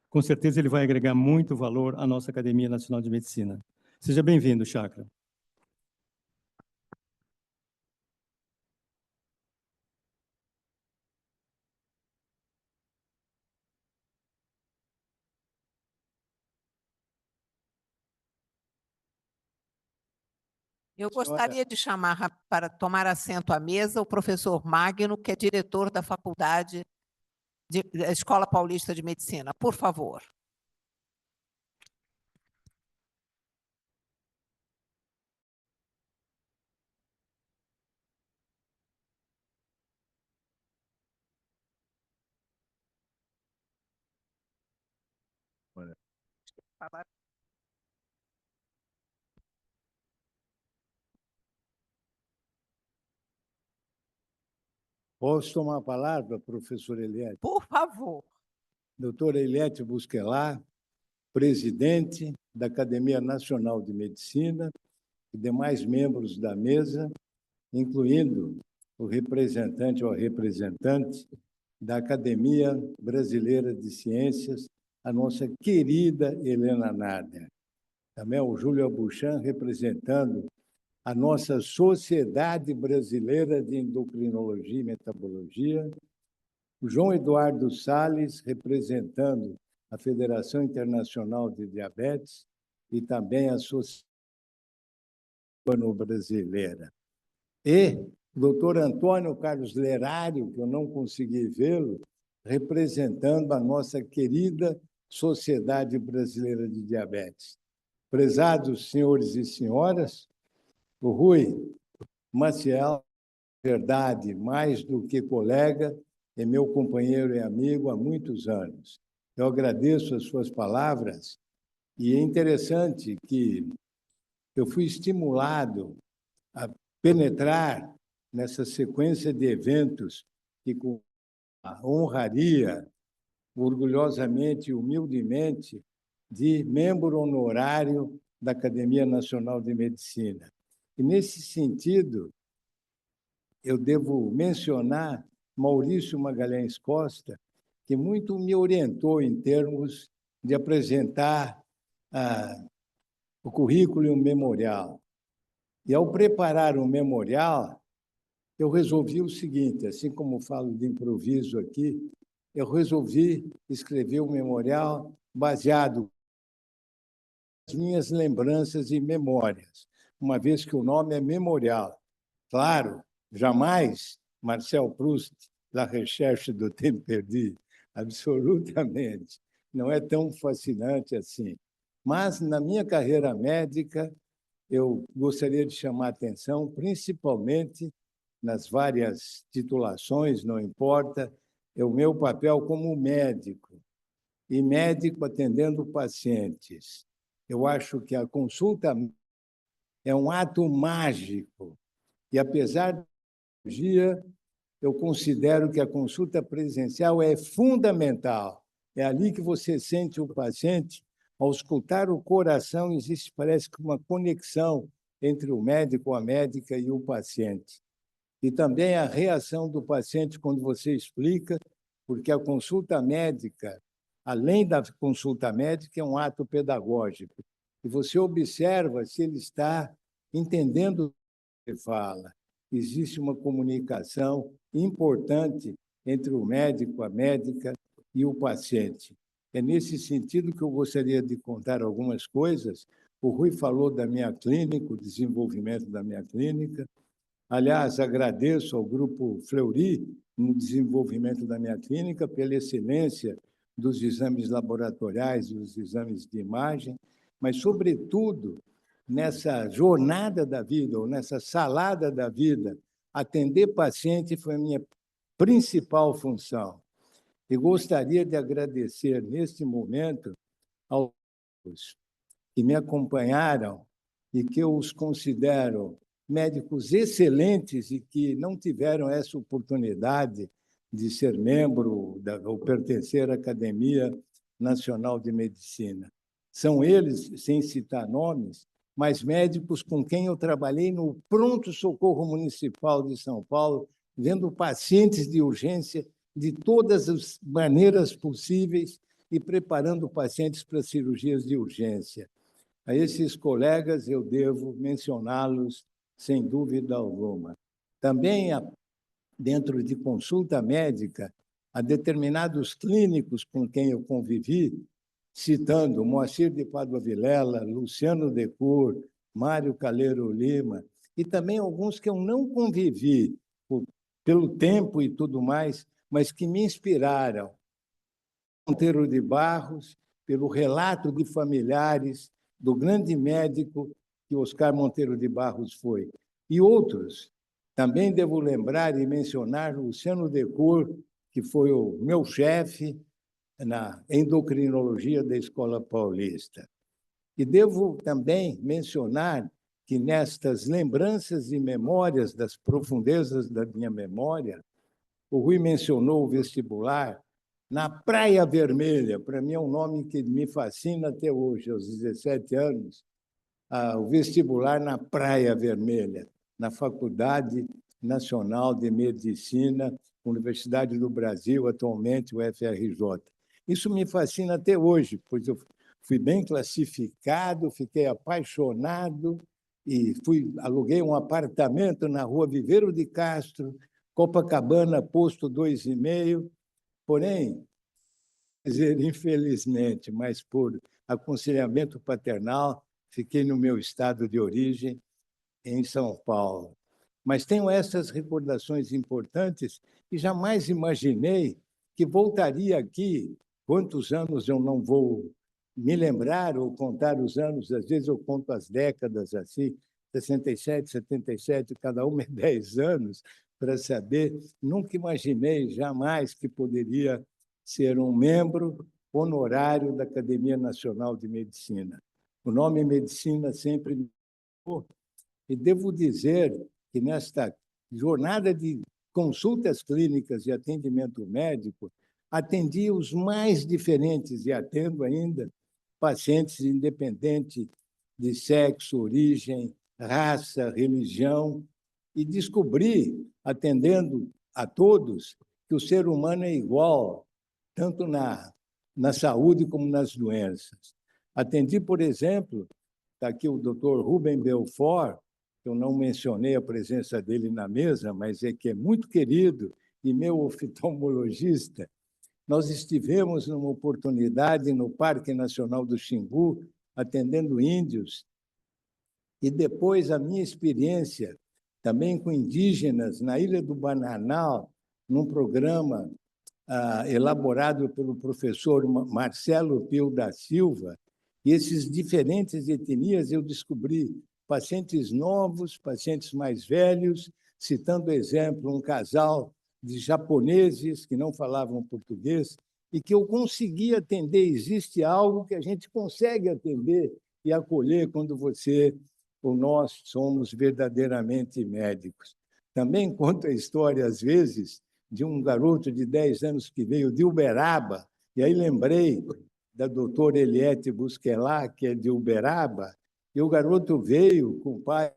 Com certeza ele vai agregar muito valor à nossa Academia Nacional de Medicina. Seja bem-vindo, Chakra. Eu gostaria de chamar para tomar assento à mesa o professor Magno, que é diretor da Faculdade da Escola Paulista de Medicina. Por favor. Posso tomar a palavra, professor Eliette? Por favor. Doutora Eliette Busquelar, presidente da Academia Nacional de Medicina e demais membros da mesa, incluindo o representante ou a representante da Academia Brasileira de Ciências, a nossa querida Helena Nader. Também o Júlio Abuchan, representando a nossa Sociedade Brasileira de Endocrinologia e Metabologia, o João Eduardo Salles, representando a Federação Internacional de Diabetes e também a Sociedade Brasileira. E o doutor Antônio Carlos Lerário, que eu não consegui vê-lo, representando a nossa querida Sociedade Brasileira de Diabetes. Prezados senhores e senhoras, o Rui Maciel, verdade, mais do que colega, é meu companheiro e amigo há muitos anos. Eu agradeço as suas palavras e é interessante que eu fui estimulado a penetrar nessa sequência de eventos que, com a honraria, orgulhosamente e humildemente, de membro honorário da Academia Nacional de Medicina. E, nesse sentido, eu devo mencionar Maurício Magalhães Costa, que muito me orientou em termos de apresentar o currículo e o memorial. E, ao preparar o memorial, eu resolvi o seguinte, assim como falo de improviso aqui, eu resolvi escrever um memorial baseado nas minhas lembranças e memórias, uma vez que o nome é memorial. Claro, jamais Marcel Proust, La Recherche do Tempo Perdu, absolutamente. Não é tão fascinante assim. Mas, na minha carreira médica, eu gostaria de chamar a atenção, principalmente nas várias titulações, não importa, é o meu papel como médico, e médico atendendo pacientes. Eu acho que a consulta é um ato mágico, e apesar da tecnologia, eu considero que a consulta presencial é fundamental. É ali que você sente o paciente. Ao escutar o coração, existe, parece que, uma conexão entre o médico, a médica e o paciente. E também a reação do paciente quando você explica, porque a consulta médica, além da consulta médica, é um ato pedagógico. E você observa se ele está entendendo o que você fala. Existe uma comunicação importante entre o médico, a médica e o paciente. É nesse sentido que eu gostaria de contar algumas coisas. O Rui falou da minha clínica, o desenvolvimento da minha clínica. Aliás, agradeço ao Grupo Fleury no desenvolvimento da minha clínica pela excelência dos exames laboratoriais e os exames de imagem, mas, sobretudo, nessa jornada da vida, ou nessa salada da vida, atender paciente foi a minha principal função. E gostaria de agradecer, neste momento, aos que me acompanharam e que eu os considero médicos excelentes e que não tiveram essa oportunidade de ser membro ou pertencer à Academia Nacional de Medicina. São eles, sem citar nomes, mas médicos com quem eu trabalhei no pronto-socorro municipal de São Paulo, vendo pacientes de urgência de todas as maneiras possíveis e preparando pacientes para cirurgias de urgência. A esses colegas eu devo mencioná-los sem dúvida alguma. Também, dentro de consulta médica, a determinados clínicos com quem eu convivi, citando Moacir de Pádua Vilela, Luciano Decur, Mário Calero Lima, e também alguns que eu não convivi pelo tempo e tudo mais, mas que me inspiraram. Monteiro de Barros, pelo relato de familiares do grande médico que Oscar Monteiro de Barros foi. E outros. Também devo lembrar e mencionar Luciano Decur, que foi o meu chefe na endocrinologia da Escola Paulista. E devo também mencionar que, nestas lembranças e memórias das profundezas da minha memória, o Rui mencionou o vestibular na Praia Vermelha. Para mim é um nome que me fascina até hoje, aos 17 anos, o vestibular na Praia Vermelha, na Faculdade Nacional de Medicina, Universidade do Brasil, atualmente o FRJ. Isso me fascina até hoje, pois eu fui bem classificado, fiquei apaixonado e aluguei um apartamento na Rua Viveiro de Castro, Copacabana, posto 2,5. Porém, infelizmente, mas por aconselhamento paternal, fiquei no meu estado de origem, em São Paulo. Mas tenho essas recordações importantes e jamais imaginei que voltaria aqui. Quantos anos eu não vou me lembrar ou contar os anos, às vezes eu conto as décadas assim, 67, 77, cada uma é 10 anos, para saber. Nunca imaginei, jamais, que poderia ser um membro honorário da Academia Nacional de Medicina. O nome medicina sempre me tocou, e devo dizer que, nesta jornada de consultas clínicas e atendimento médico, atendi os mais diferentes e atendo ainda pacientes independente de sexo, origem, raça, religião, e descobri, atendendo a todos, que o ser humano é igual, tanto na saúde como nas doenças. Atendi, por exemplo, está aqui o Dr. Rubem Belfort, que eu não mencionei a presença dele na mesa, mas é que é muito querido e meu oftalmologista. Nós estivemos numa oportunidade no Parque Nacional do Xingu, atendendo índios, e depois a minha experiência também com indígenas na Ilha do Bananal, num programa elaborado pelo professor Marcelo Pio da Silva, e esses diferentes etnias eu descobri pacientes novos, pacientes mais velhos, citando exemplo, um casal de japoneses que não falavam português e que eu consegui atender. Existe algo que a gente consegue atender e acolher quando você ou nós somos verdadeiramente médicos. Também conto a história, às vezes, de um garoto de 10 anos que veio de Uberaba, e aí lembrei da doutora Eliette Busquelá, que é de Uberaba, e o garoto veio com o pai.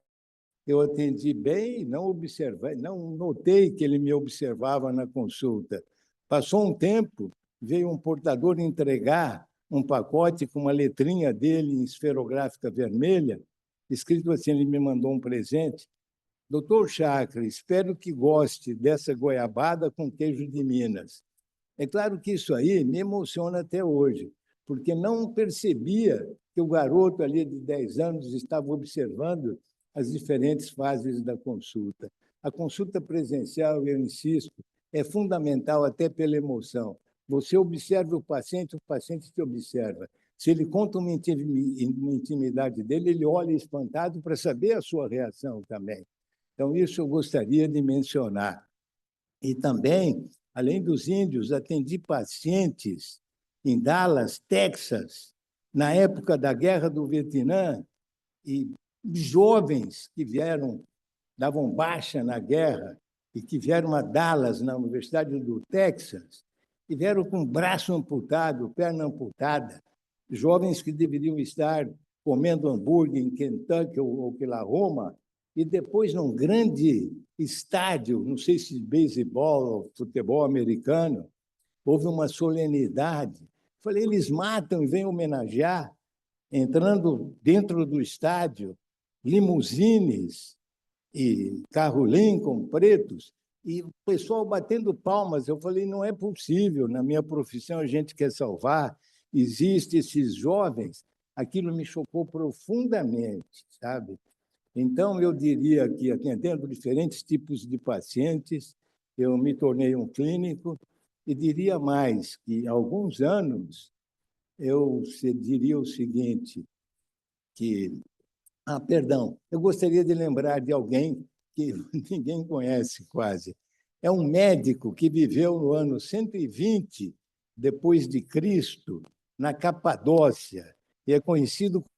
Eu atendi bem, não observei, não notei que ele me observava na consulta. Passou um tempo, veio um portador entregar um pacote com uma letrinha dele em esferográfica vermelha, escrito assim, ele me mandou um presente. Doutor Chakra, espero que goste dessa goiabada com queijo de Minas. É claro que isso aí me emociona até hoje, porque não percebia que o garoto ali de 10 anos estava observando as diferentes fases da consulta. A consulta presencial, eu insisto, é fundamental até pela emoção. Você observa o paciente te observa. Se ele conta uma intimidade dele, ele olha espantado para saber a sua reação também. Então, isso eu gostaria de mencionar. E também, além dos índios, atendi pacientes em Dallas, Texas, na época da Guerra do Vietnã, e jovens que vieram, davam baixa na guerra, e que vieram a Dallas, na Universidade do Texas, e vieram com braço amputado, perna amputada, jovens que deveriam estar comendo hambúrguer em Kentucky ou Oklahoma, e depois, num grande estádio, não sei se de beisebol ou futebol americano, houve uma solenidade. Falei, eles matam e vêm homenagear, entrando dentro do estádio, limusines e carro Lincoln pretos, e o pessoal batendo palmas. Eu falei, não é possível, na minha profissão a gente quer salvar, existem esses jovens. Aquilo me chocou profundamente, sabe? Então, eu diria que, atendendo diferentes tipos de pacientes, eu me tornei um clínico e diria mais que, há alguns anos, eu diria o seguinte, que... perdão, eu gostaria de lembrar de alguém que ninguém conhece quase. É um médico que viveu no ano 120 depois de Cristo, na Capadócia, e é conhecido como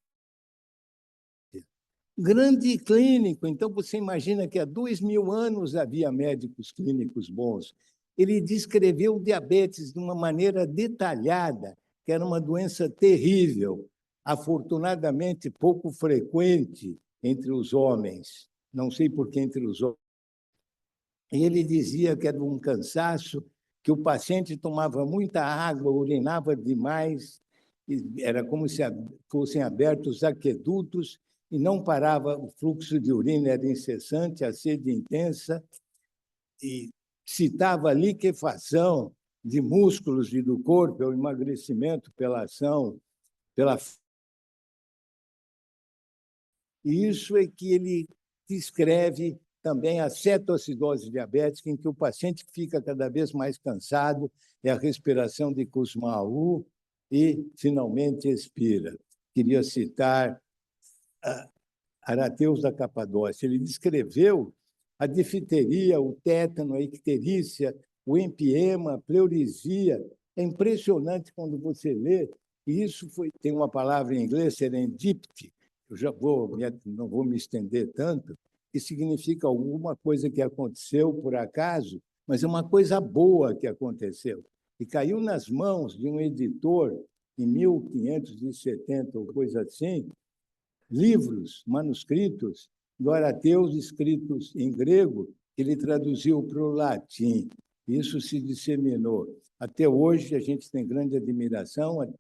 grande clínico. Então, você imagina que há 2000 anos havia médicos clínicos bons. Ele descreveu o diabetes de uma maneira detalhada, que era uma doença terrível, afortunadamente pouco frequente entre os homens. Não sei por que entre os homens. E ele dizia que era um cansaço, que o paciente tomava muita água, urinava demais, era como se fossem abertos aquedutos, e não parava, o fluxo de urina era incessante, a sede intensa, e citava a liquefação de músculos e do corpo, o emagrecimento pela ação, E isso é que ele descreve também a cetoacidose diabética, em que o paciente fica cada vez mais cansado, é a respiração de Kussmaul e, finalmente, expira. Queria citar Arateus da Capadócia. Ele descreveu a difteria, o tétano, a icterícia, o empiema, a pleurisia. É impressionante quando você lê, e isso tem uma palavra em inglês, serendipity, eu não vou me estender tanto, que significa alguma coisa que aconteceu por acaso, mas é uma coisa boa que aconteceu. E caiu nas mãos de um editor, em 1570, ou coisa assim, livros, manuscritos do Arateus escritos em grego, que ele traduziu para o latim. Isso se disseminou. Até hoje, a gente tem grande admiração,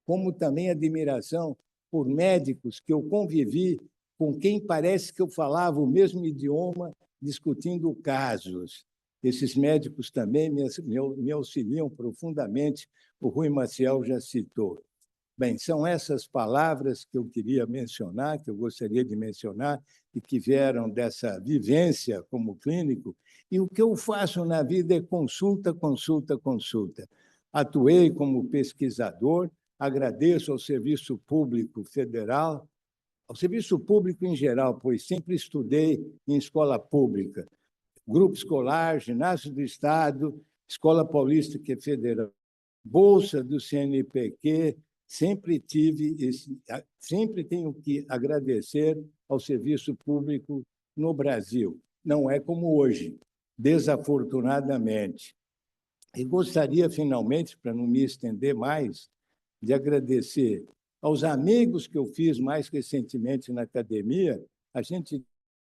como também admiração por médicos que eu convivi, com quem parece que eu falava o mesmo idioma, discutindo casos. Esses médicos também me auxiliam profundamente, o Rui Maciel já citou. Bem, são essas palavras que eu queria mencionar, que eu gostaria de mencionar, e que vieram dessa vivência como clínico. E o que eu faço na vida é consulta, consulta, consulta. Atuei como pesquisador, agradeço ao Serviço Público Federal ao serviço público em geral, pois sempre estudei em escola pública, grupo escolar, ginásio do Estado, Escola Paulista, que é federal, bolsa do CNPq, sempre sempre tenho que agradecer ao serviço público no Brasil. Não é como hoje, desafortunadamente. E gostaria, finalmente, para não me estender mais, de agradecer aos amigos que eu fiz mais recentemente na academia. A gente,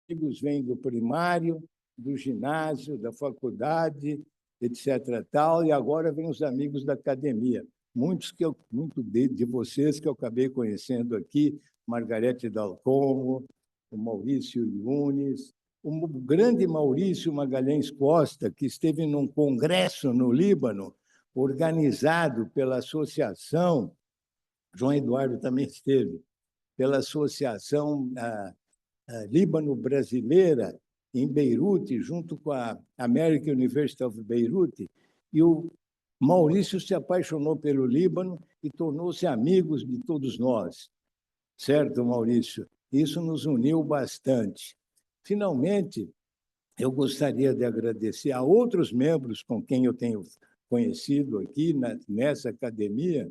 amigos, vem do primário, do ginásio, da faculdade, etc. Tal, e agora vem os amigos da academia. Muito de vocês que eu acabei conhecendo aqui, Margarete Dalcomo, o Maurício Yunes, o grande Maurício Magalhães Costa, que esteve num congresso no Líbano, organizado pela Associação, João Eduardo também esteve, pela Associação Líbano-Brasileira, em Beirute, junto com a American University of Beirute, e o Maurício se apaixonou pelo Líbano e tornou-se amigos de todos nós. Certo, Maurício? Isso nos uniu bastante. Finalmente, eu gostaria de agradecer a outros membros com quem eu tenho conhecido aqui nessa academia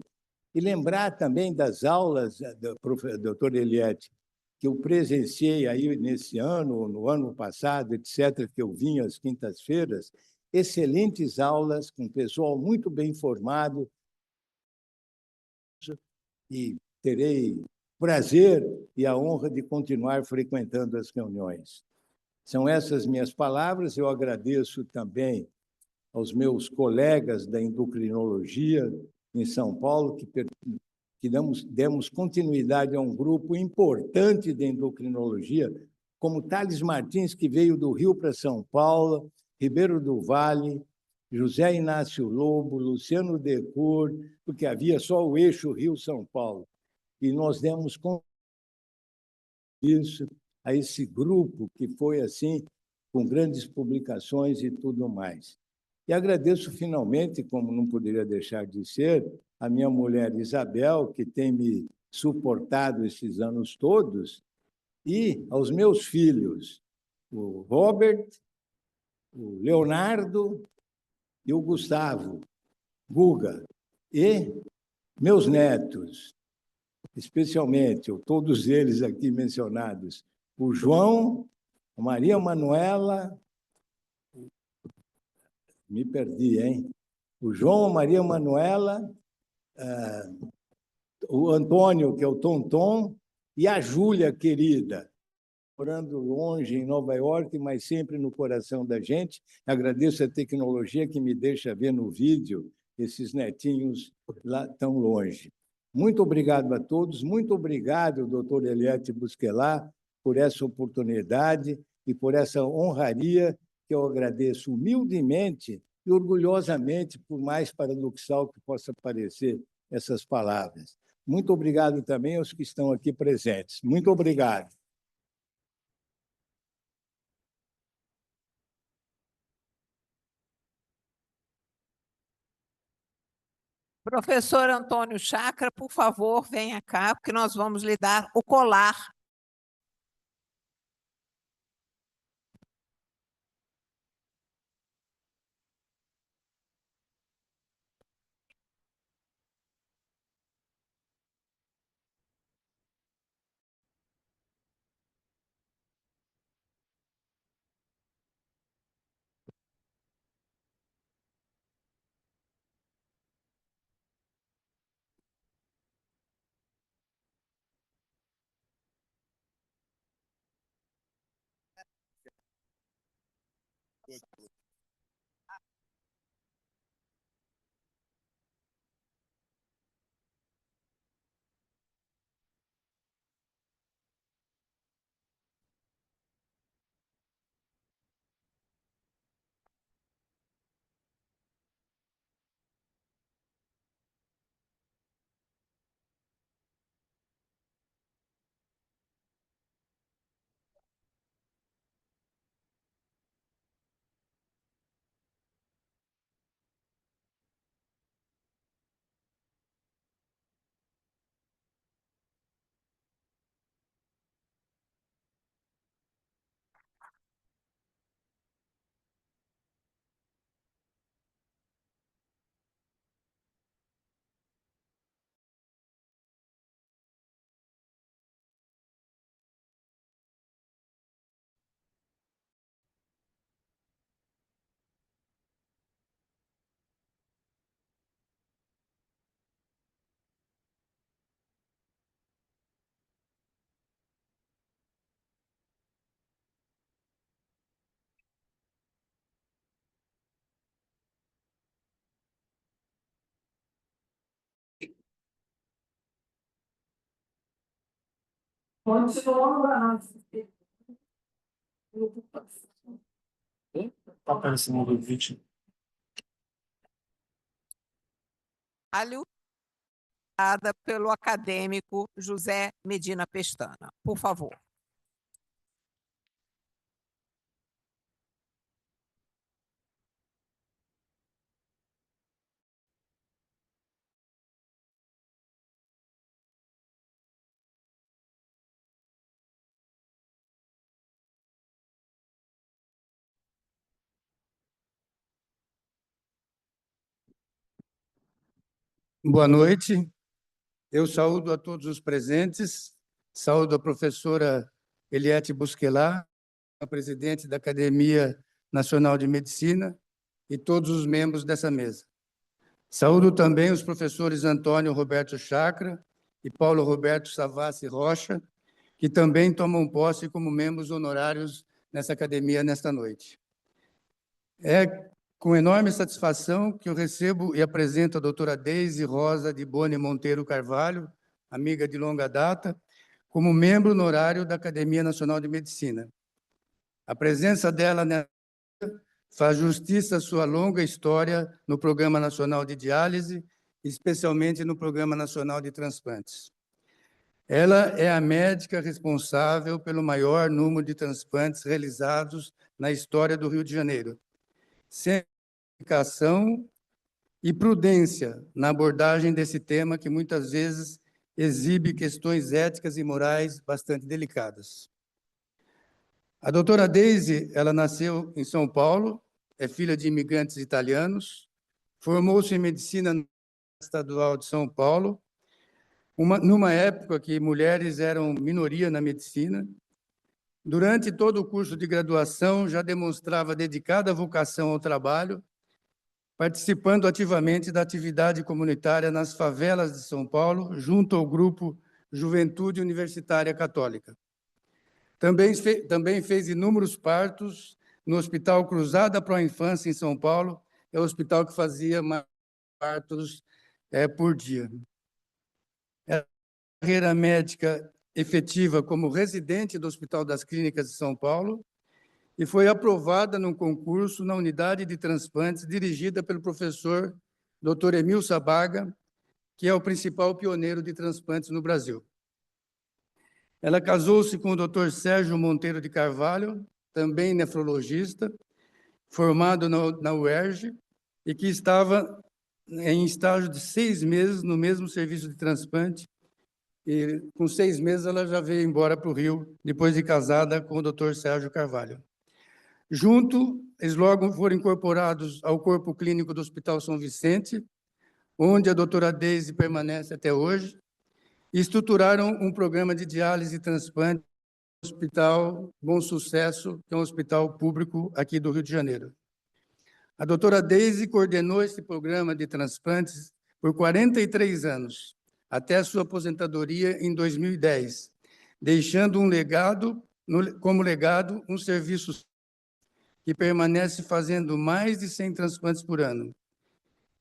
e lembrar também das aulas do doutor Eliette, que eu presenciei aí nesse ano, no ano passado, etc., que eu vim às quintas-feiras, excelentes aulas com pessoal muito bem formado, e terei prazer e a honra de continuar frequentando as reuniões. São essas minhas palavras. Eu agradeço também aos meus colegas da endocrinologia em São Paulo, que demos continuidade a um grupo importante de endocrinologia, como Thales Martins, que veio do Rio para São Paulo, Ribeiro do Vale, José Inácio Lobo, Luciano Decour, porque havia só o eixo Rio-São Paulo. E nós demos isso a esse grupo que foi assim, com grandes publicações e tudo mais. E agradeço finalmente, como não poderia deixar de ser, a minha mulher Isabel, que tem me suportado esses anos todos, e aos meus filhos, o Robert, o Leonardo e o Gustavo, Guga, e meus netos, especialmente, todos eles aqui mencionados, o João, a Maria Manuela, me perdi, hein? O João, a Maria Manuela, o Antônio, que é o Tonton, e a Júlia, querida, morando longe em Nova York, mas sempre no coração da gente. Agradeço a tecnologia que me deixa ver no vídeo esses netinhos lá tão longe. Muito obrigado a todos, muito obrigado, doutor Eliette Busquelar, por essa oportunidade e por essa honraria que eu agradeço humildemente e orgulhosamente, por mais paradoxal que possa parecer essas palavras. Muito obrigado também aos que estão aqui presentes. Muito obrigado. Professor Antônio Chacra, por favor, venha cá, porque nós vamos lhe dar o colar. Continuando a nossa. Está aparecendo no vídeo. Dada pelo acadêmico José Medina Pestana. Por favor. Boa noite. Eu saúdo a todos os presentes, saúdo a professora Eliette Busquelar, a presidente da Academia Nacional de Medicina e todos os membros dessa mesa. Saúdo também os professores Antônio Roberto Chacra e Paulo Roberto Savassi Rocha, que também tomam posse como membros honorários nessa academia nesta noite. É com enorme satisfação que eu recebo e apresento a doutora Deise Rosa de Boni Monteiro Carvalho, amiga de longa data, como membro honorário da Academia Nacional de Medicina. A presença dela faz justiça à sua longa história no Programa Nacional de Diálise, especialmente no Programa Nacional de Transplantes. Ela é a médica responsável pelo maior número de transplantes realizados na história do Rio de Janeiro, sem dedicação e prudência na abordagem desse tema que muitas vezes exibe questões éticas e morais bastante delicadas. A doutora Deise, ela nasceu em São Paulo, é filha de imigrantes italianos, formou-se em medicina na Estadual de São Paulo, numa época que mulheres eram minoria na medicina. Durante todo o curso de graduação, já demonstrava dedicada vocação ao trabalho, participando ativamente da atividade comunitária nas favelas de São Paulo, junto ao grupo Juventude Universitária Católica. Também fez inúmeros partos no Hospital Cruzada Pro Infância, em São Paulo, é o hospital que fazia mais partos por dia. A carreira médica efetiva como residente do Hospital das Clínicas de São Paulo, e foi aprovada num concurso na unidade de transplantes dirigida pelo professor Dr. Emil Sabaga, que é o principal pioneiro de transplantes no Brasil. Ela casou-se com o Dr. Sérgio Monteiro de Carvalho, também nefrologista, formado na UERJ, e que estava em estágio de 6 meses no mesmo serviço de transplante, e com 6 meses ela já veio embora para o Rio, depois de casada com o Dr. Sérgio Carvalho. Eles logo foram incorporados ao corpo clínico do Hospital São Vicente, onde a doutora Deise permanece até hoje, e estruturaram um programa de diálise e transplante no Hospital Bom Sucesso, que é um hospital público aqui do Rio de Janeiro. A doutora Deise coordenou esse programa de transplantes por 43 anos, até a sua aposentadoria em 2010, deixando como legado um serviço que permanece fazendo mais de 100 transplantes por ano.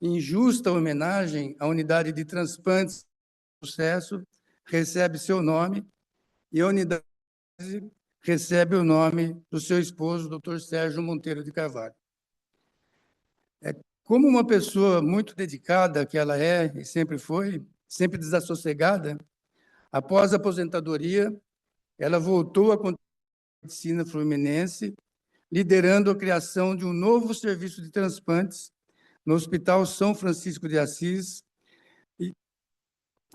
Em justa homenagem, a unidade de transplantes de sucesso recebe seu nome e a unidade recebe o nome do seu esposo, Dr. Sérgio Monteiro de Carvalho. Como uma pessoa muito dedicada que ela é e sempre foi, sempre desassossegada, após a aposentadoria, ela voltou à medicina fluminense, liderando a criação de um novo serviço de transplantes no Hospital São Francisco de Assis. E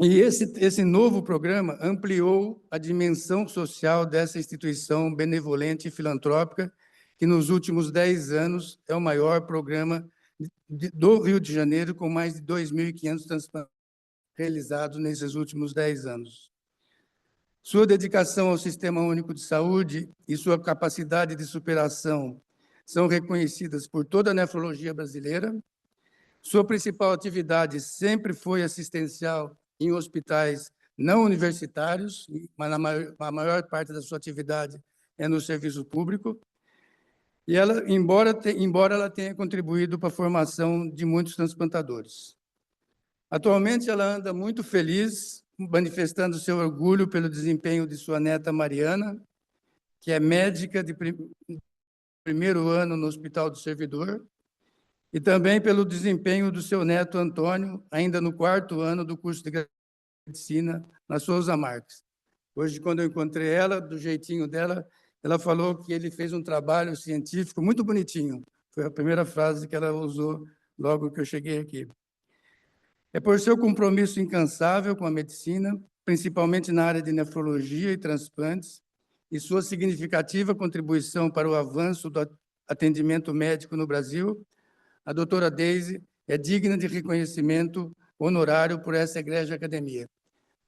esse novo programa ampliou a dimensão social dessa instituição benevolente e filantrópica, que nos últimos 10 anos é o maior programa do Rio de Janeiro, com mais de 2.500 transplantes realizados nesses últimos 10 anos. Sua dedicação ao Sistema Único de Saúde e sua capacidade de superação são reconhecidas por toda a nefrologia brasileira. Sua principal atividade sempre foi assistencial em hospitais não universitários, mas a maior parte da sua atividade é no serviço público. E ela, embora ela tenha contribuído para a formação de muitos transplantadores. Atualmente, ela anda muito feliz manifestando seu orgulho pelo desempenho de sua neta Mariana, que é médica de primeiro ano no Hospital do Servidor, e também pelo desempenho do seu neto Antônio, ainda no 4º ano do curso de medicina na Souza Marques. Hoje, quando eu encontrei ela, do jeitinho dela, ela falou que ele fez um trabalho científico muito bonitinho. Foi a primeira frase que ela usou logo que eu cheguei aqui. É por seu compromisso incansável com a medicina, principalmente na área de nefrologia e transplantes, e sua significativa contribuição para o avanço do atendimento médico no Brasil, a doutora Deise é digna de reconhecimento honorário por essa egrégia academia.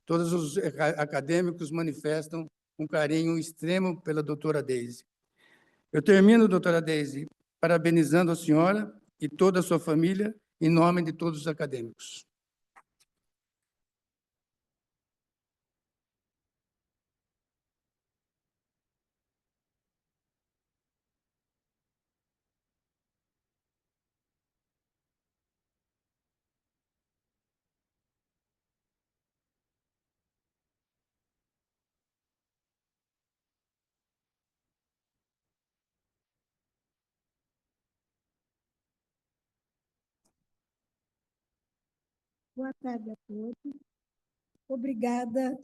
Todos os acadêmicos manifestam um carinho extremo pela doutora Deise. Eu termino, doutora Deise, parabenizando a senhora e toda a sua família, em nome de todos os acadêmicos. Boa tarde a todos. Obrigada,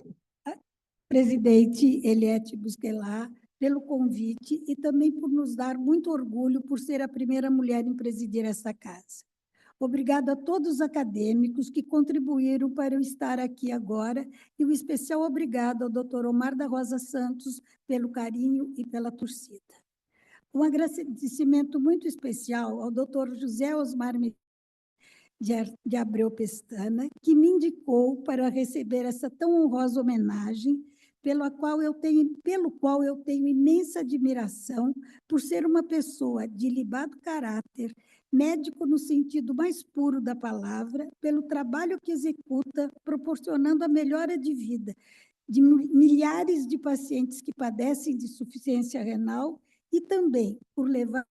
presidente Eliette Busquelar, pelo convite e também por nos dar muito orgulho por ser a primeira mulher em presidir essa casa. Obrigada a todos os acadêmicos que contribuíram para eu estar aqui agora e um especial obrigado ao Dr. Omar da Rosa Santos pelo carinho e pela torcida. Um agradecimento muito especial ao Dr. José Osmar de Abreu Pestana, que me indicou para receber essa tão honrosa homenagem, pelo qual eu tenho imensa admiração por ser uma pessoa de ilibado caráter, médico no sentido mais puro da palavra, pelo trabalho que executa, proporcionando a melhora de vida de milhares de pacientes que padecem de insuficiência renal e também por levar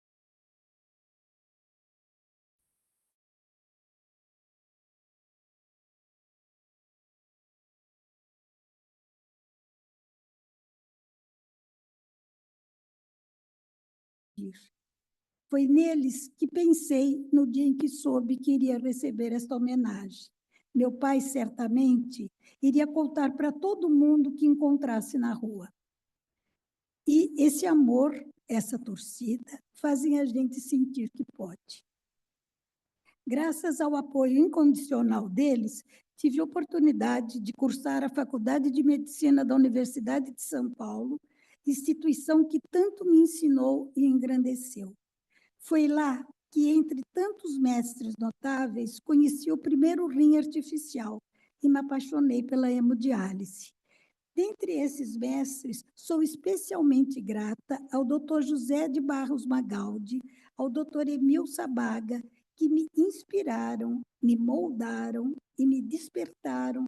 Foi neles que pensei no dia em que soube que iria receber esta homenagem. Meu pai, certamente, iria contar para todo mundo que encontrasse na rua. E esse amor, essa torcida, fazem a gente sentir que pode. Graças ao apoio incondicional deles, tive a oportunidade de cursar a Faculdade de Medicina da Universidade de São Paulo, instituição que tanto me ensinou e engrandeceu. Foi lá que, entre tantos mestres notáveis, conheci o primeiro rim artificial e me apaixonei pela hemodiálise. Dentre esses mestres, sou especialmente grata ao Dr. José de Barros Magaldi, ao Dr. Emil Sabaga, que me inspiraram, me moldaram e me despertaram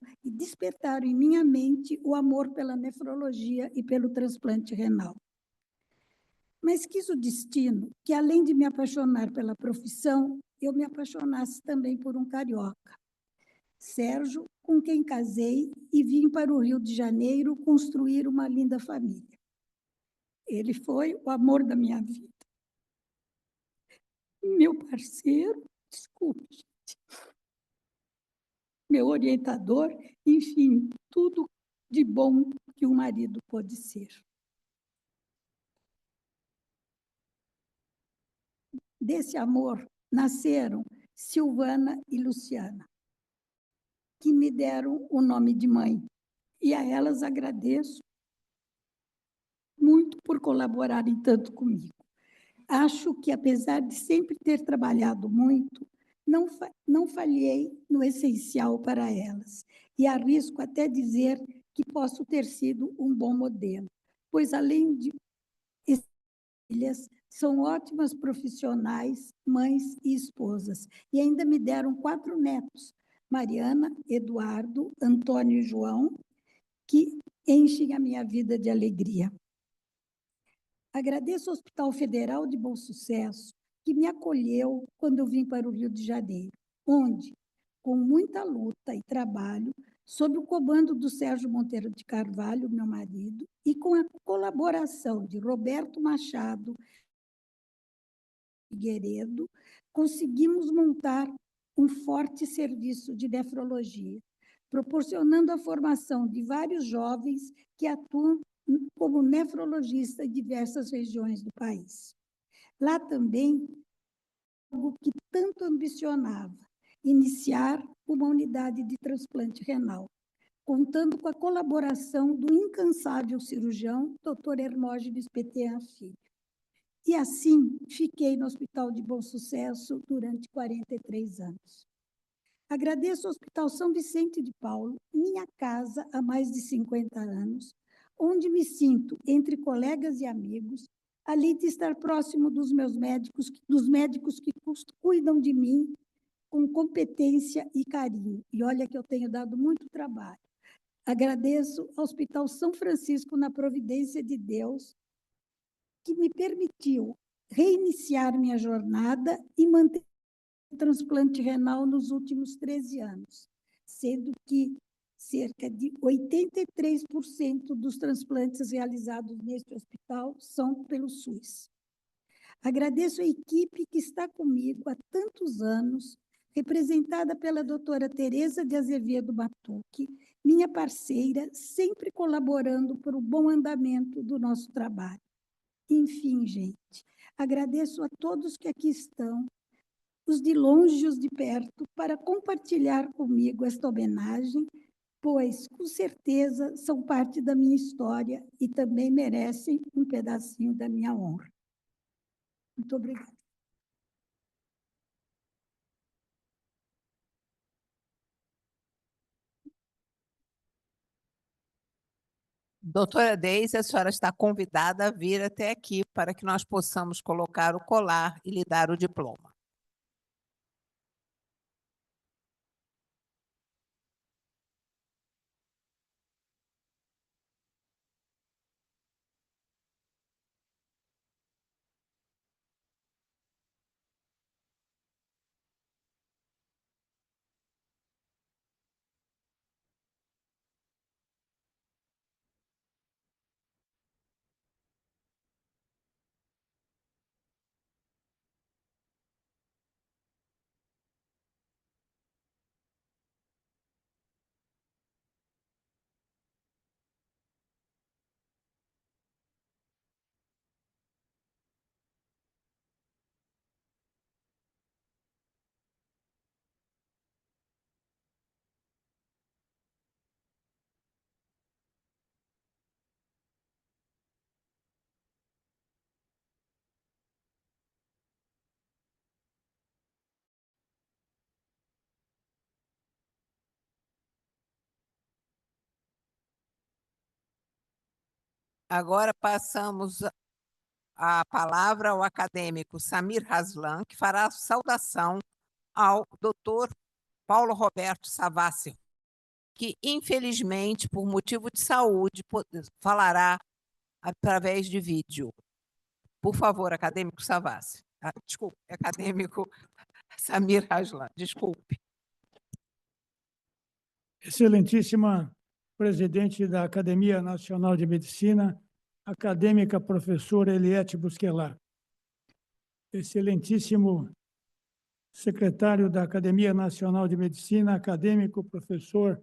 em minha mente o amor pela nefrologia e pelo transplante renal. Mas quis o destino que, além de me apaixonar pela profissão, eu me apaixonasse também por um carioca, Sérgio, com quem casei e vim para o Rio de Janeiro construir uma linda família. Ele foi o amor da minha vida. Meu parceiro, desculpe, gente, meu orientador, enfim, tudo de bom que um marido pode ser. Desse amor nasceram Silvana e Luciana, que me deram o nome de mãe, e a elas agradeço muito por colaborarem tanto comigo. Acho que, apesar de sempre ter trabalhado muito, não falhei no essencial para elas, e arrisco até dizer que posso ter sido um bom modelo, pois, além de filhas, são ótimas profissionais, mães e esposas, e ainda me deram 4 netos, Mariana, Eduardo, Antônio e João, que enchem a minha vida de alegria. Agradeço ao Hospital Federal de Bom Sucesso, que me acolheu quando eu vim para o Rio de Janeiro, onde, com muita luta e trabalho, sob o comando do Sérgio Monteiro de Carvalho, meu marido, e com a colaboração de Roberto Machado Figueiredo, conseguimos montar um forte serviço de nefrologia, proporcionando a formação de vários jovens que atuam como nefrologistas em diversas regiões do país. Lá também, algo que tanto ambicionava, iniciar uma unidade de transplante renal, contando com a colaboração do incansável cirurgião Dr. Hermógenes Petean Filho. E assim, fiquei no Hospital de Bom Sucesso durante 43 anos. Agradeço ao Hospital São Vicente de Paulo, minha casa há mais de 50 anos, onde me sinto entre colegas e amigos, além de estar próximo dos médicos que cuidam de mim com competência e carinho. E olha que eu tenho dado muito trabalho. Agradeço ao Hospital São Francisco, na providência de Deus, que me permitiu reiniciar minha jornada e manter o transplante renal nos últimos 13 anos, sendo que cerca de 83% dos transplantes realizados neste hospital são pelo SUS. Agradeço a equipe que está comigo há tantos anos, representada pela doutora Tereza de Azevedo Batuque, minha parceira, sempre colaborando para o bom andamento do nosso trabalho. Enfim, gente, agradeço a todos que aqui estão, os de longe e os de perto, para compartilhar comigo esta homenagem, pois, com certeza, são parte da minha história e também merecem um pedacinho da minha honra. Muito obrigada. Doutora Deise, a senhora está convidada a vir até aqui para que nós possamos colocar o colar e lhe dar o diploma. Agora passamos a palavra ao acadêmico Samir Haslan, que fará a saudação ao doutor Paulo Roberto Savassi, que, infelizmente, por motivo de saúde, falará através de vídeo. Por favor, acadêmico Savassi. Desculpe, acadêmico Samir Haslan, desculpe. Excelentíssima presidente da Academia Nacional de Medicina, acadêmica professora Eliette Busquelar. Excelentíssimo secretário da Academia Nacional de Medicina, acadêmico professor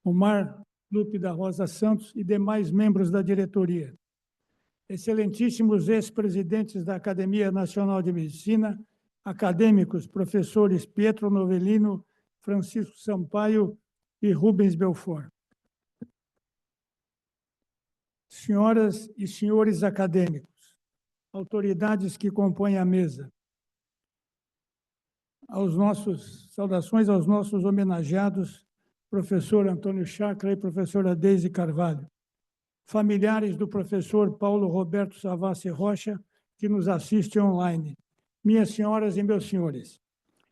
Omar Lupe da Rosa Santos e demais membros da diretoria. Excelentíssimos ex-presidentes da Academia Nacional de Medicina, acadêmicos, professores Pietro Novellino, Francisco Sampaio e Rubens Belfort. Senhoras e senhores acadêmicos, autoridades que compõem a mesa, saudações aos nossos homenageados, professor Antônio Chacra e professora Deise Carvalho, familiares do professor Paulo Roberto Savassi Rocha, que nos assistem online, minhas senhoras e meus senhores,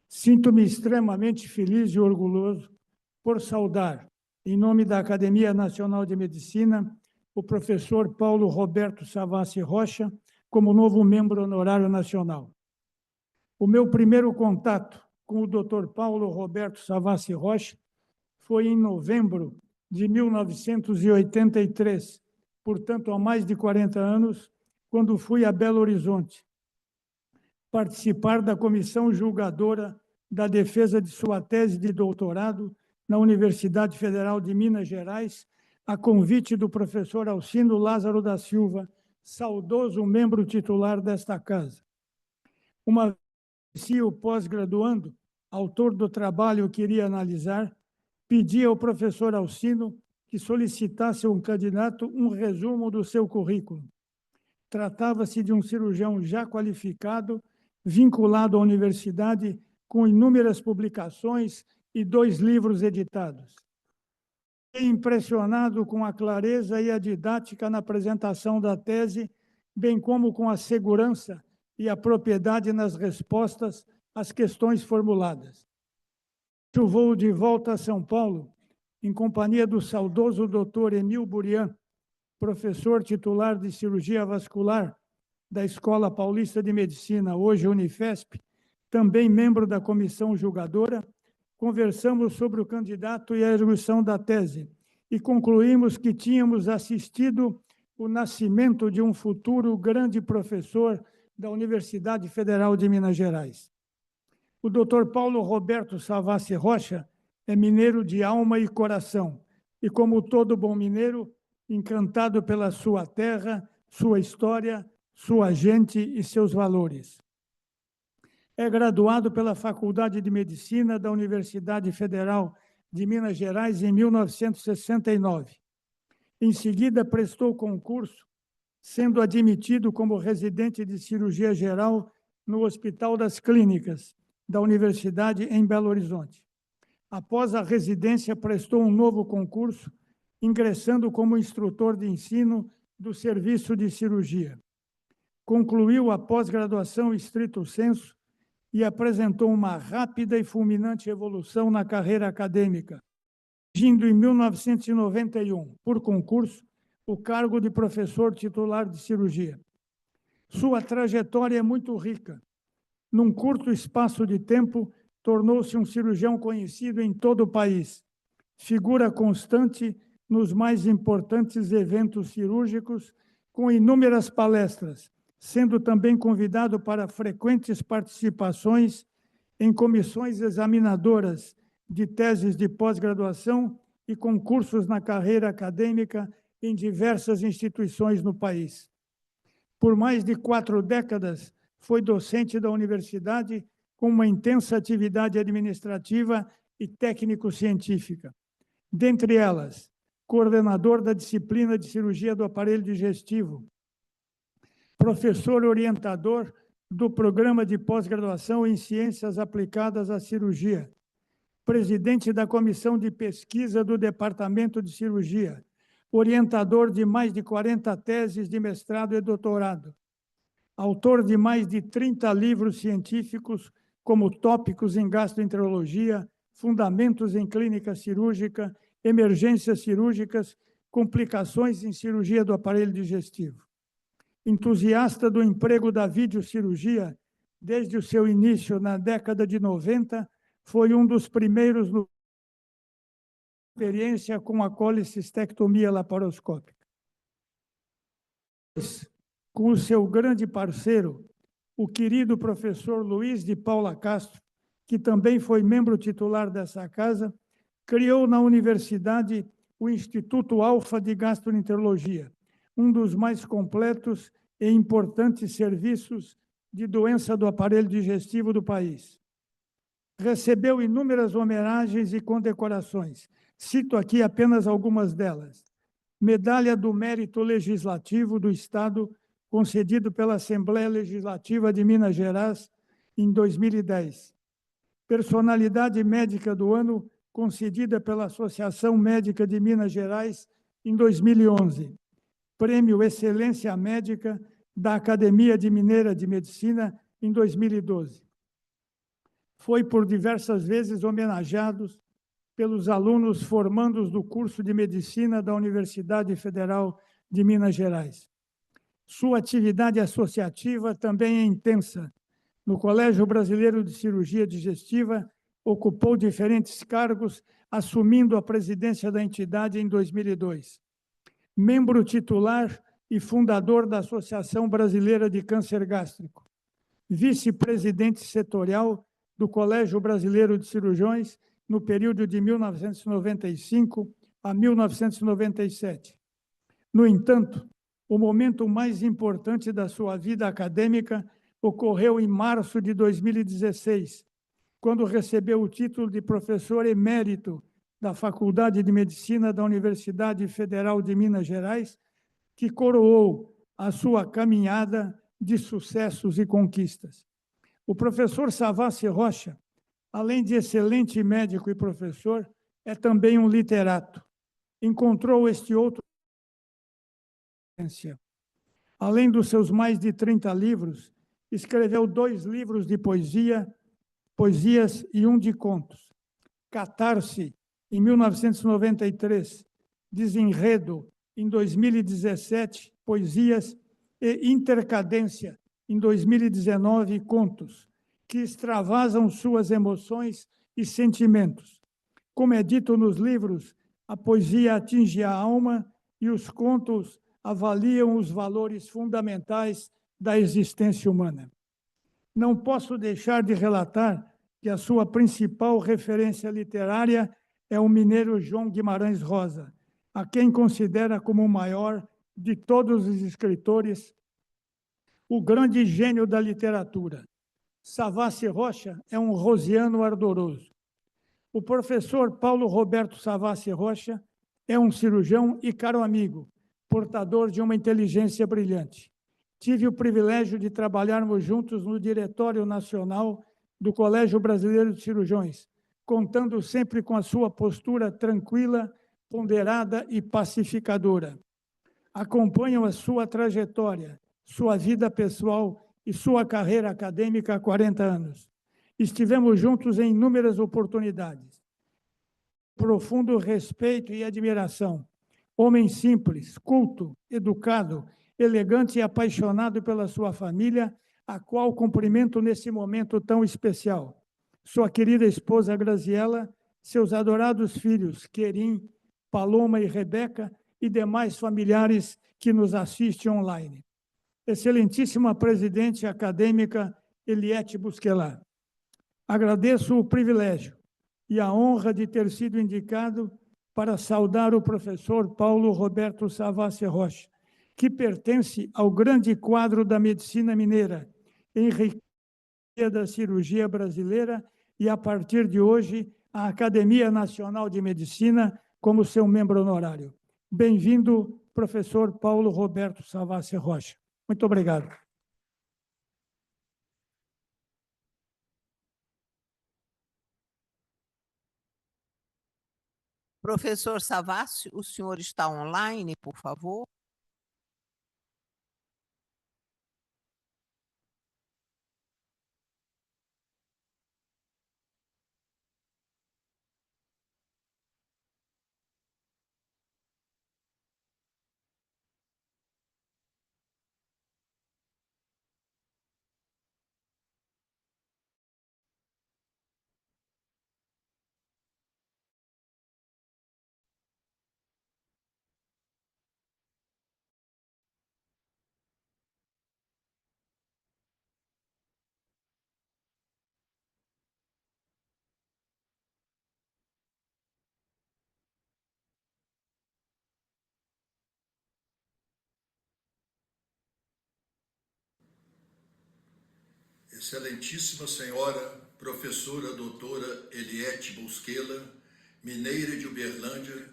sinto-me extremamente feliz e orgulhoso por saudar, em nome da Academia Nacional de Medicina, o professor Paulo Roberto Savassi Rocha como novo membro honorário nacional. O meu primeiro contato com o Dr. Paulo Roberto Savassi Rocha foi em novembro de 1983, portanto, há mais de 40 anos, quando fui a Belo Horizonte participar da comissão julgadora da defesa de sua tese de doutorado na Universidade Federal de Minas Gerais, a convite do professor Alcino Lázaro da Silva, saudoso membro titular desta casa. Uma vez o pós-graduando, autor do trabalho que iria analisar, pedi ao professor Alcino que solicitasse um candidato um resumo do seu currículo. Tratava-se de um cirurgião já qualificado, vinculado à universidade, com inúmeras publicações e 2 livros editados. Fiquei impressionado com a clareza e a didática na apresentação da tese, bem como com a segurança e a propriedade nas respostas às questões formuladas. O voo de volta a São Paulo, em companhia do saudoso Dr. Emil Burian, professor titular de cirurgia vascular da Escola Paulista de Medicina, hoje Unifesp, também membro da comissão julgadora, conversamos sobre o candidato e a execução da tese e concluímos que tínhamos assistido o nascimento de um futuro grande professor da Universidade Federal de Minas Gerais. O Dr. Paulo Roberto Savassi Rocha é mineiro de alma e coração e, como todo bom mineiro, encantado pela sua terra, sua história, sua gente e seus valores. É graduado pela Faculdade de Medicina da Universidade Federal de Minas Gerais em 1969. Em seguida, prestou concurso, sendo admitido como residente de cirurgia geral no Hospital das Clínicas da Universidade em Belo Horizonte. Após a residência, prestou um novo concurso, ingressando como instrutor de ensino do Serviço de Cirurgia. Concluiu a pós-graduação stricto sensu e apresentou uma rápida e fulminante evolução na carreira acadêmica, atingindo em 1991, por concurso, o cargo de professor titular de cirurgia. Sua trajetória é muito rica. Num curto espaço de tempo, tornou-se um cirurgião conhecido em todo o país, figura constante nos mais importantes eventos cirúrgicos, com inúmeras palestras, sendo também convidado para frequentes participações em comissões examinadoras de teses de pós-graduação e concursos na carreira acadêmica em diversas instituições no país. Por mais de 4 décadas, foi docente da universidade com uma intensa atividade administrativa e técnico-científica. Dentre elas, coordenador da disciplina de cirurgia do aparelho digestivo, professor orientador do programa de pós-graduação em ciências aplicadas à cirurgia, presidente da comissão de pesquisa do Departamento de Cirurgia, orientador de mais de 40 teses de mestrado e doutorado, autor de mais de 30 livros científicos, como Tópicos em Gastroenterologia, Fundamentos em Clínica Cirúrgica, Emergências Cirúrgicas, Complicações em Cirurgia do Aparelho Digestivo. Entusiasta do emprego da videocirurgia, desde o seu início na década de 90, foi um dos primeiros no experiência com a colecistectomia laparoscópica. Com o seu grande parceiro, o querido professor Luiz de Paula Castro, que também foi membro titular dessa casa, criou na universidade o Instituto Alfa de Gastroenterologia, um dos mais completos e importantes serviços de doença do aparelho digestivo do país. Recebeu inúmeras homenagens e condecorações. Cito aqui apenas algumas delas. Medalha do Mérito Legislativo do Estado, concedido pela Assembleia Legislativa de Minas Gerais em 2010. Personalidade Médica do Ano, concedida pela Associação Médica de Minas Gerais em 2011. Prêmio Excelência Médica da Academia de Mineira de Medicina em 2012. Foi por diversas vezes homenageado pelos alunos formandos do curso de Medicina da Universidade Federal de Minas Gerais. Sua atividade associativa também é intensa. No Colégio Brasileiro de Cirurgia Digestiva, ocupou diferentes cargos assumindo a presidência da entidade em 2002. Membro titular e fundador da Associação Brasileira de Câncer Gástrico. Vice-presidente setorial do Colégio Brasileiro de Cirurgiões no período de 1995 a 1997. No entanto, o momento mais importante da sua vida acadêmica ocorreu em março de 2016, quando recebeu o título de professor emérito da Faculdade de Medicina da Universidade Federal de Minas Gerais, que coroou a sua caminhada de sucessos e conquistas. O professor Savassi Rocha, além de excelente médico e professor, é também um literato. Encontrou este outro. Além dos seus mais de 30 livros, escreveu 2 livros de poesias e 1 de contos. Catarse, em 1993, Desenredo, em 2017, poesias, e Intercadência, em 2019, contos, que extravasam suas emoções e sentimentos. Como é dito nos livros, a poesia atinge a alma e os contos avaliam os valores fundamentais da existência humana. Não posso deixar de relatar que a sua principal referência literária é o mineiro João Guimarães Rosa, a quem considera como o maior de todos os escritores, o grande gênio da literatura. Savassi Rocha é um rosiano ardoroso. O professor Paulo Roberto Savassi Rocha é um cirurgião e caro amigo, portador de uma inteligência brilhante. Tive o privilégio de trabalharmos juntos no Diretório Nacional do Colégio Brasileiro de Cirurgiões, contando sempre com a sua postura tranquila, ponderada e pacificadora. Acompanho a sua trajetória, sua vida pessoal e sua carreira acadêmica há 40 anos. Estivemos juntos em inúmeras oportunidades. Profundo respeito e admiração. Homem simples, culto, educado, elegante e apaixonado pela sua família, a qual cumprimento nesse momento tão especial. Sua querida esposa Graziela, seus adorados filhos, Querim, Paloma e Rebeca, e demais familiares que nos assistem online. Excelentíssima presidente acadêmica Eliette Busquelar, agradeço o privilégio e a honra de ter sido indicado para saudar o professor Paulo Roberto Savassi Rocha, que pertence ao grande quadro da medicina mineira, enriquecida da cirurgia brasileira e, a partir de hoje, a Academia Nacional de Medicina como seu membro honorário. Bem-vindo, professor Paulo Roberto Savassi Rocha. Muito obrigado. Professor Savassi, o senhor está online, por favor? Excelentíssima Senhora, professora doutora Eliette Busquelar, mineira de Uberlândia,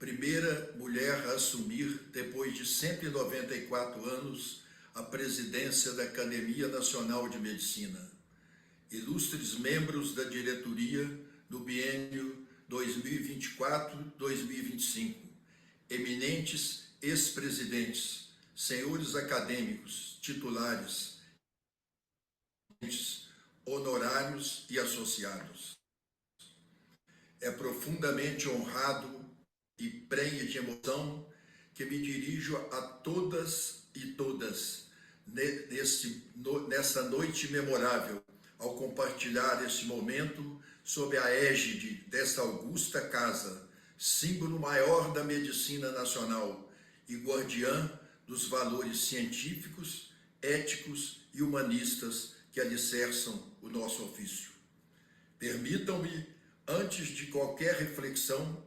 primeira mulher a assumir, depois de 194 anos, a presidência da Academia Nacional de Medicina. Ilustres membros da diretoria do biênio 2024-2025, eminentes ex-presidentes, senhores acadêmicos, titulares, honorários e associados. É profundamente honrado e prenhe de emoção que me dirijo a todas e todas nessa noite memorável, ao compartilhar esse momento sob a égide desta augusta casa, símbolo maior da medicina nacional e guardiã dos valores científicos, éticos e humanistas que alicerçam o nosso ofício. Permitam-me, antes de qualquer reflexão,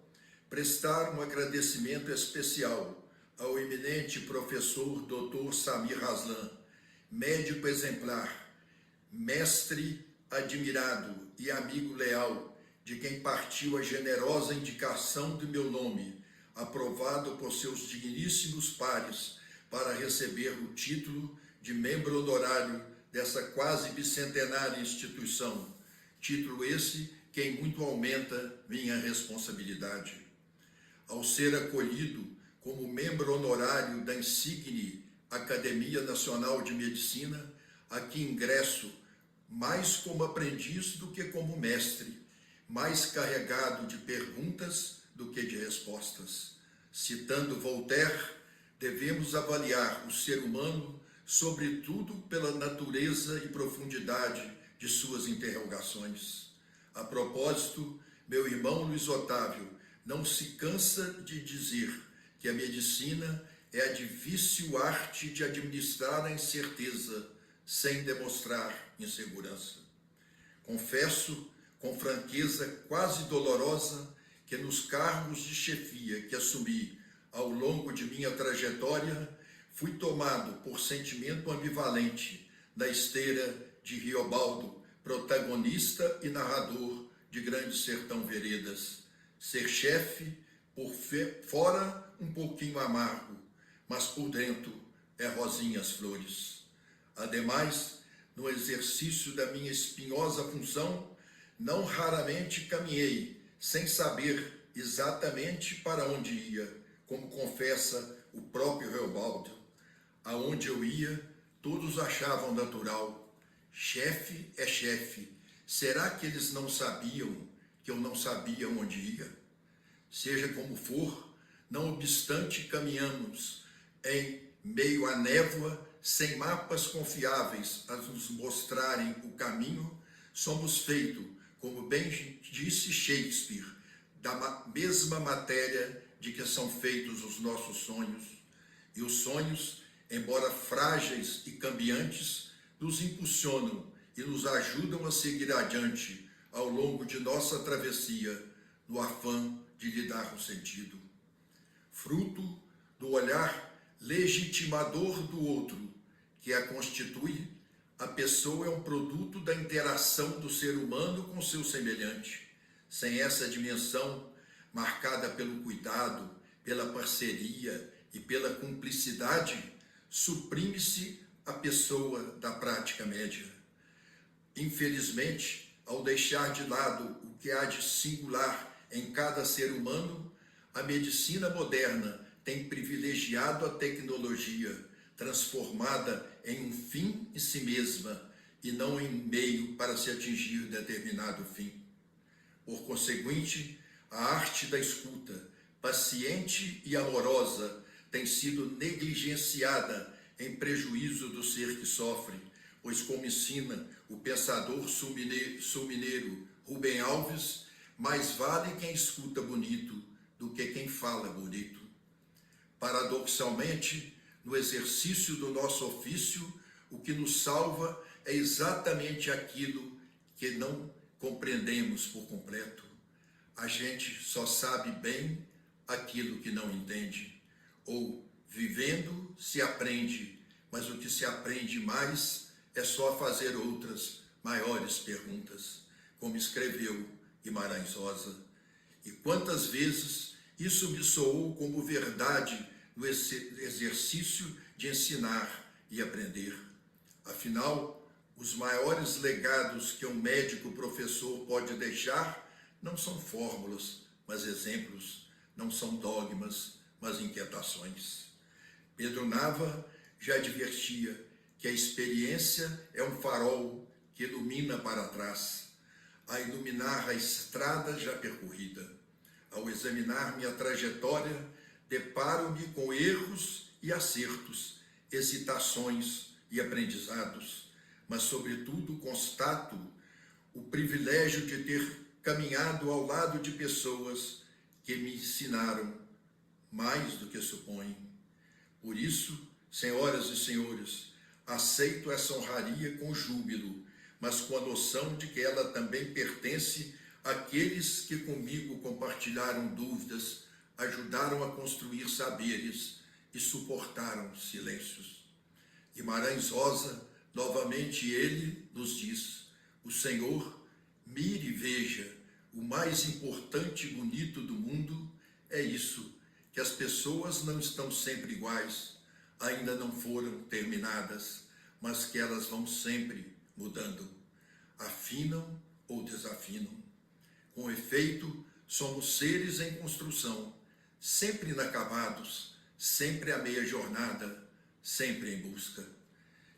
prestar um agradecimento especial ao eminente professor Dr. Samir Raslan, médico exemplar, mestre admirado e amigo leal, de quem partiu a generosa indicação do meu nome, aprovado por seus digníssimos pares, para receber o título de membro honorário dessa quase bicentenária instituição, título esse que em muito aumenta minha responsabilidade. Ao ser acolhido como membro honorário da insigne Academia Nacional de Medicina, a que ingresso mais como aprendiz do que como mestre, mais carregado de perguntas do que de respostas. Citando Voltaire, devemos avaliar o ser humano, sobretudo pela natureza e profundidade de suas interrogações. A propósito, meu irmão Luiz Otávio não se cansa de dizer que a medicina é a difícil arte de administrar a incerteza sem demonstrar insegurança. Confesso, com franqueza quase dolorosa, que nos cargos de chefia que assumi ao longo de minha trajetória, fui tomado por sentimento ambivalente na esteira de Riobaldo, protagonista e narrador de Grande Sertão Veredas. Ser chefe, por fora um pouquinho amargo, mas por dentro é rosinhas flores. Ademais, no exercício da minha espinhosa função, não raramente caminhei sem saber exatamente para onde ia, como confessa o próprio Riobaldo. Aonde eu ia, todos achavam natural. Chefe é chefe. Será que eles não sabiam que eu não sabia onde ia? Seja como for, não obstante caminhamos em meio à névoa, sem mapas confiáveis a nos mostrarem o caminho, somos feitos, como bem disse Shakespeare, da mesma matéria de que são feitos os nossos sonhos. E os sonhos, embora frágeis e cambiantes, nos impulsionam e nos ajudam a seguir adiante ao longo de nossa travessia, no afã de lhe dar um sentido. Fruto do olhar legitimador do outro, que a constitui, a pessoa é um produto da interação do ser humano com seu semelhante. Sem essa dimensão, marcada pelo cuidado, pela parceria e pela cumplicidade, suprime-se a pessoa da prática média. Infelizmente, ao deixar de lado o que há de singular em cada ser humano, a medicina moderna tem privilegiado a tecnologia, transformada em um fim em si mesma e não em meio para se atingir determinado fim. Por conseguinte, a arte da escuta, paciente e amorosa, tem sido negligenciada em prejuízo do ser que sofre, pois, como ensina o pensador sul-mineiro Rubem Alves, mais vale quem escuta bonito do que quem fala bonito. Paradoxalmente, no exercício do nosso ofício, o que nos salva é exatamente aquilo que não compreendemos por completo. A gente só sabe bem aquilo que não entende. Ou, vivendo, se aprende, mas o que se aprende mais é só fazer outras, maiores perguntas, como escreveu Guimarães Rosa. E quantas vezes isso me soou como verdade no exercício de ensinar e aprender. Afinal, os maiores legados que um médico professor pode deixar não são fórmulas, mas exemplos, não são dogmas, mas inquietações. Pedro Nava já advertia que a experiência é um farol que ilumina para trás, a iluminar a estrada já percorrida. Ao examinar minha trajetória, deparo-me com erros e acertos, hesitações e aprendizados, mas, sobretudo, constato o privilégio de ter caminhado ao lado de pessoas que me ensinaram mais do que supõem. Por isso, senhoras e senhores, aceito essa honraria com júbilo, mas com a noção de que ela também pertence àqueles que comigo compartilharam dúvidas, ajudaram a construir saberes e suportaram silêncios. Guimarães Rosa, novamente ele nos diz: o Senhor, mire e veja, o mais importante e bonito do mundo é isso, que as pessoas não estão sempre iguais, ainda não foram terminadas, mas que elas vão sempre mudando, afinam ou desafinam. Com efeito, somos seres em construção, sempre inacabados, sempre a meia jornada, sempre em busca.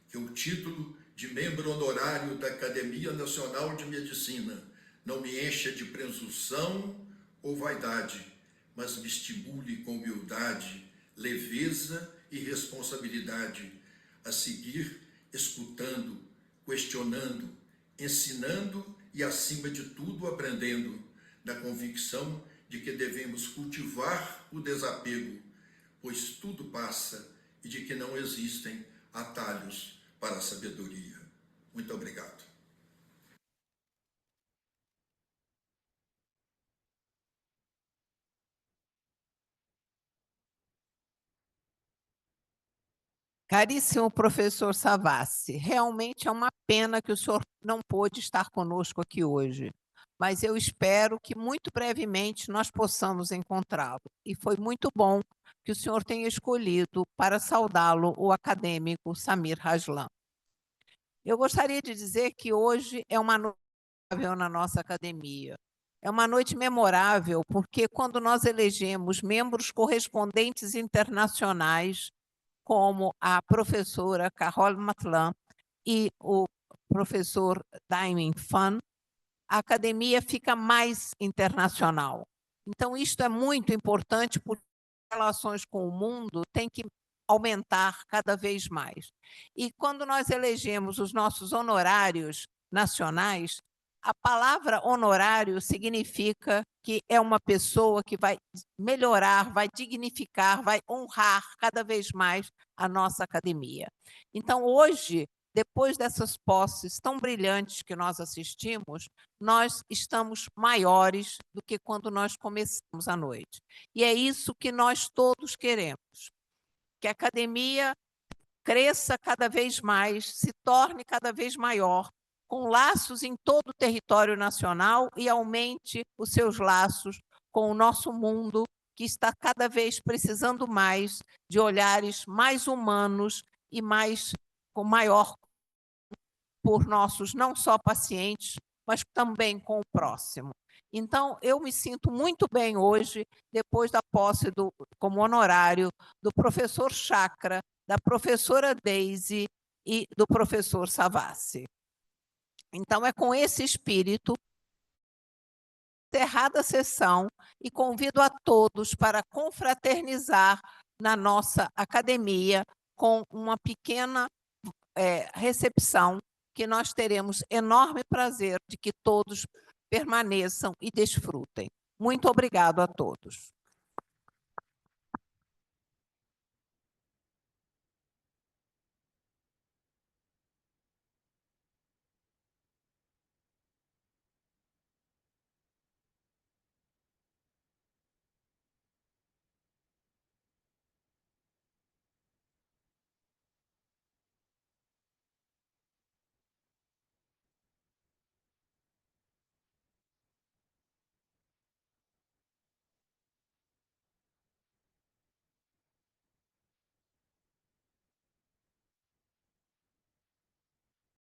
Que o título de membro honorário da Academia Nacional de Medicina não me encha de presunção ou vaidade, mas me estimule com humildade, leveza e responsabilidade a seguir escutando, questionando, ensinando e, acima de tudo, aprendendo, na convicção de que devemos cultivar o desapego, pois tudo passa, e de que não existem atalhos para a sabedoria. Muito obrigado. Caríssimo professor Savassi, realmente é uma pena que o senhor não pôde estar conosco aqui hoje, mas eu espero que muito brevemente nós possamos encontrá-lo. E foi muito bom que o senhor tenha escolhido para saudá-lo o acadêmico Samir Raslan. Eu gostaria de dizer que hoje é uma noite memorável na nossa academia. É uma noite memorável porque quando nós elegemos membros correspondentes internacionais, como a professora Carol Matlan e o professor Daimin Fan, a academia fica mais internacional. Então, isto é muito importante porque as relações com o mundo têm que aumentar cada vez mais. E quando nós elegemos os nossos honorários nacionais, a palavra honorário significa que é uma pessoa que vai melhorar, vai dignificar, vai honrar cada vez mais a nossa academia. Então, hoje, depois dessas posses tão brilhantes que nós assistimos, nós estamos maiores do que quando nós começamos a noite. E é isso que nós todos queremos, que a academia cresça cada vez mais, se torne cada vez maior, com laços em todo o território nacional e aumente os seus laços com o nosso mundo, que está cada vez precisando mais de olhares mais humanos e com maior por nossos não só pacientes, mas também com o próximo. Então, eu me sinto muito bem hoje, depois da posse como honorário do professor Chakra, da professora Daisy e do professor Savassi. Então, é com esse espírito, encerrada a sessão, e convido a todos para confraternizar na nossa academia com uma pequena recepção que nós teremos enorme prazer de que todos permaneçam e desfrutem. Muito obrigado a todos.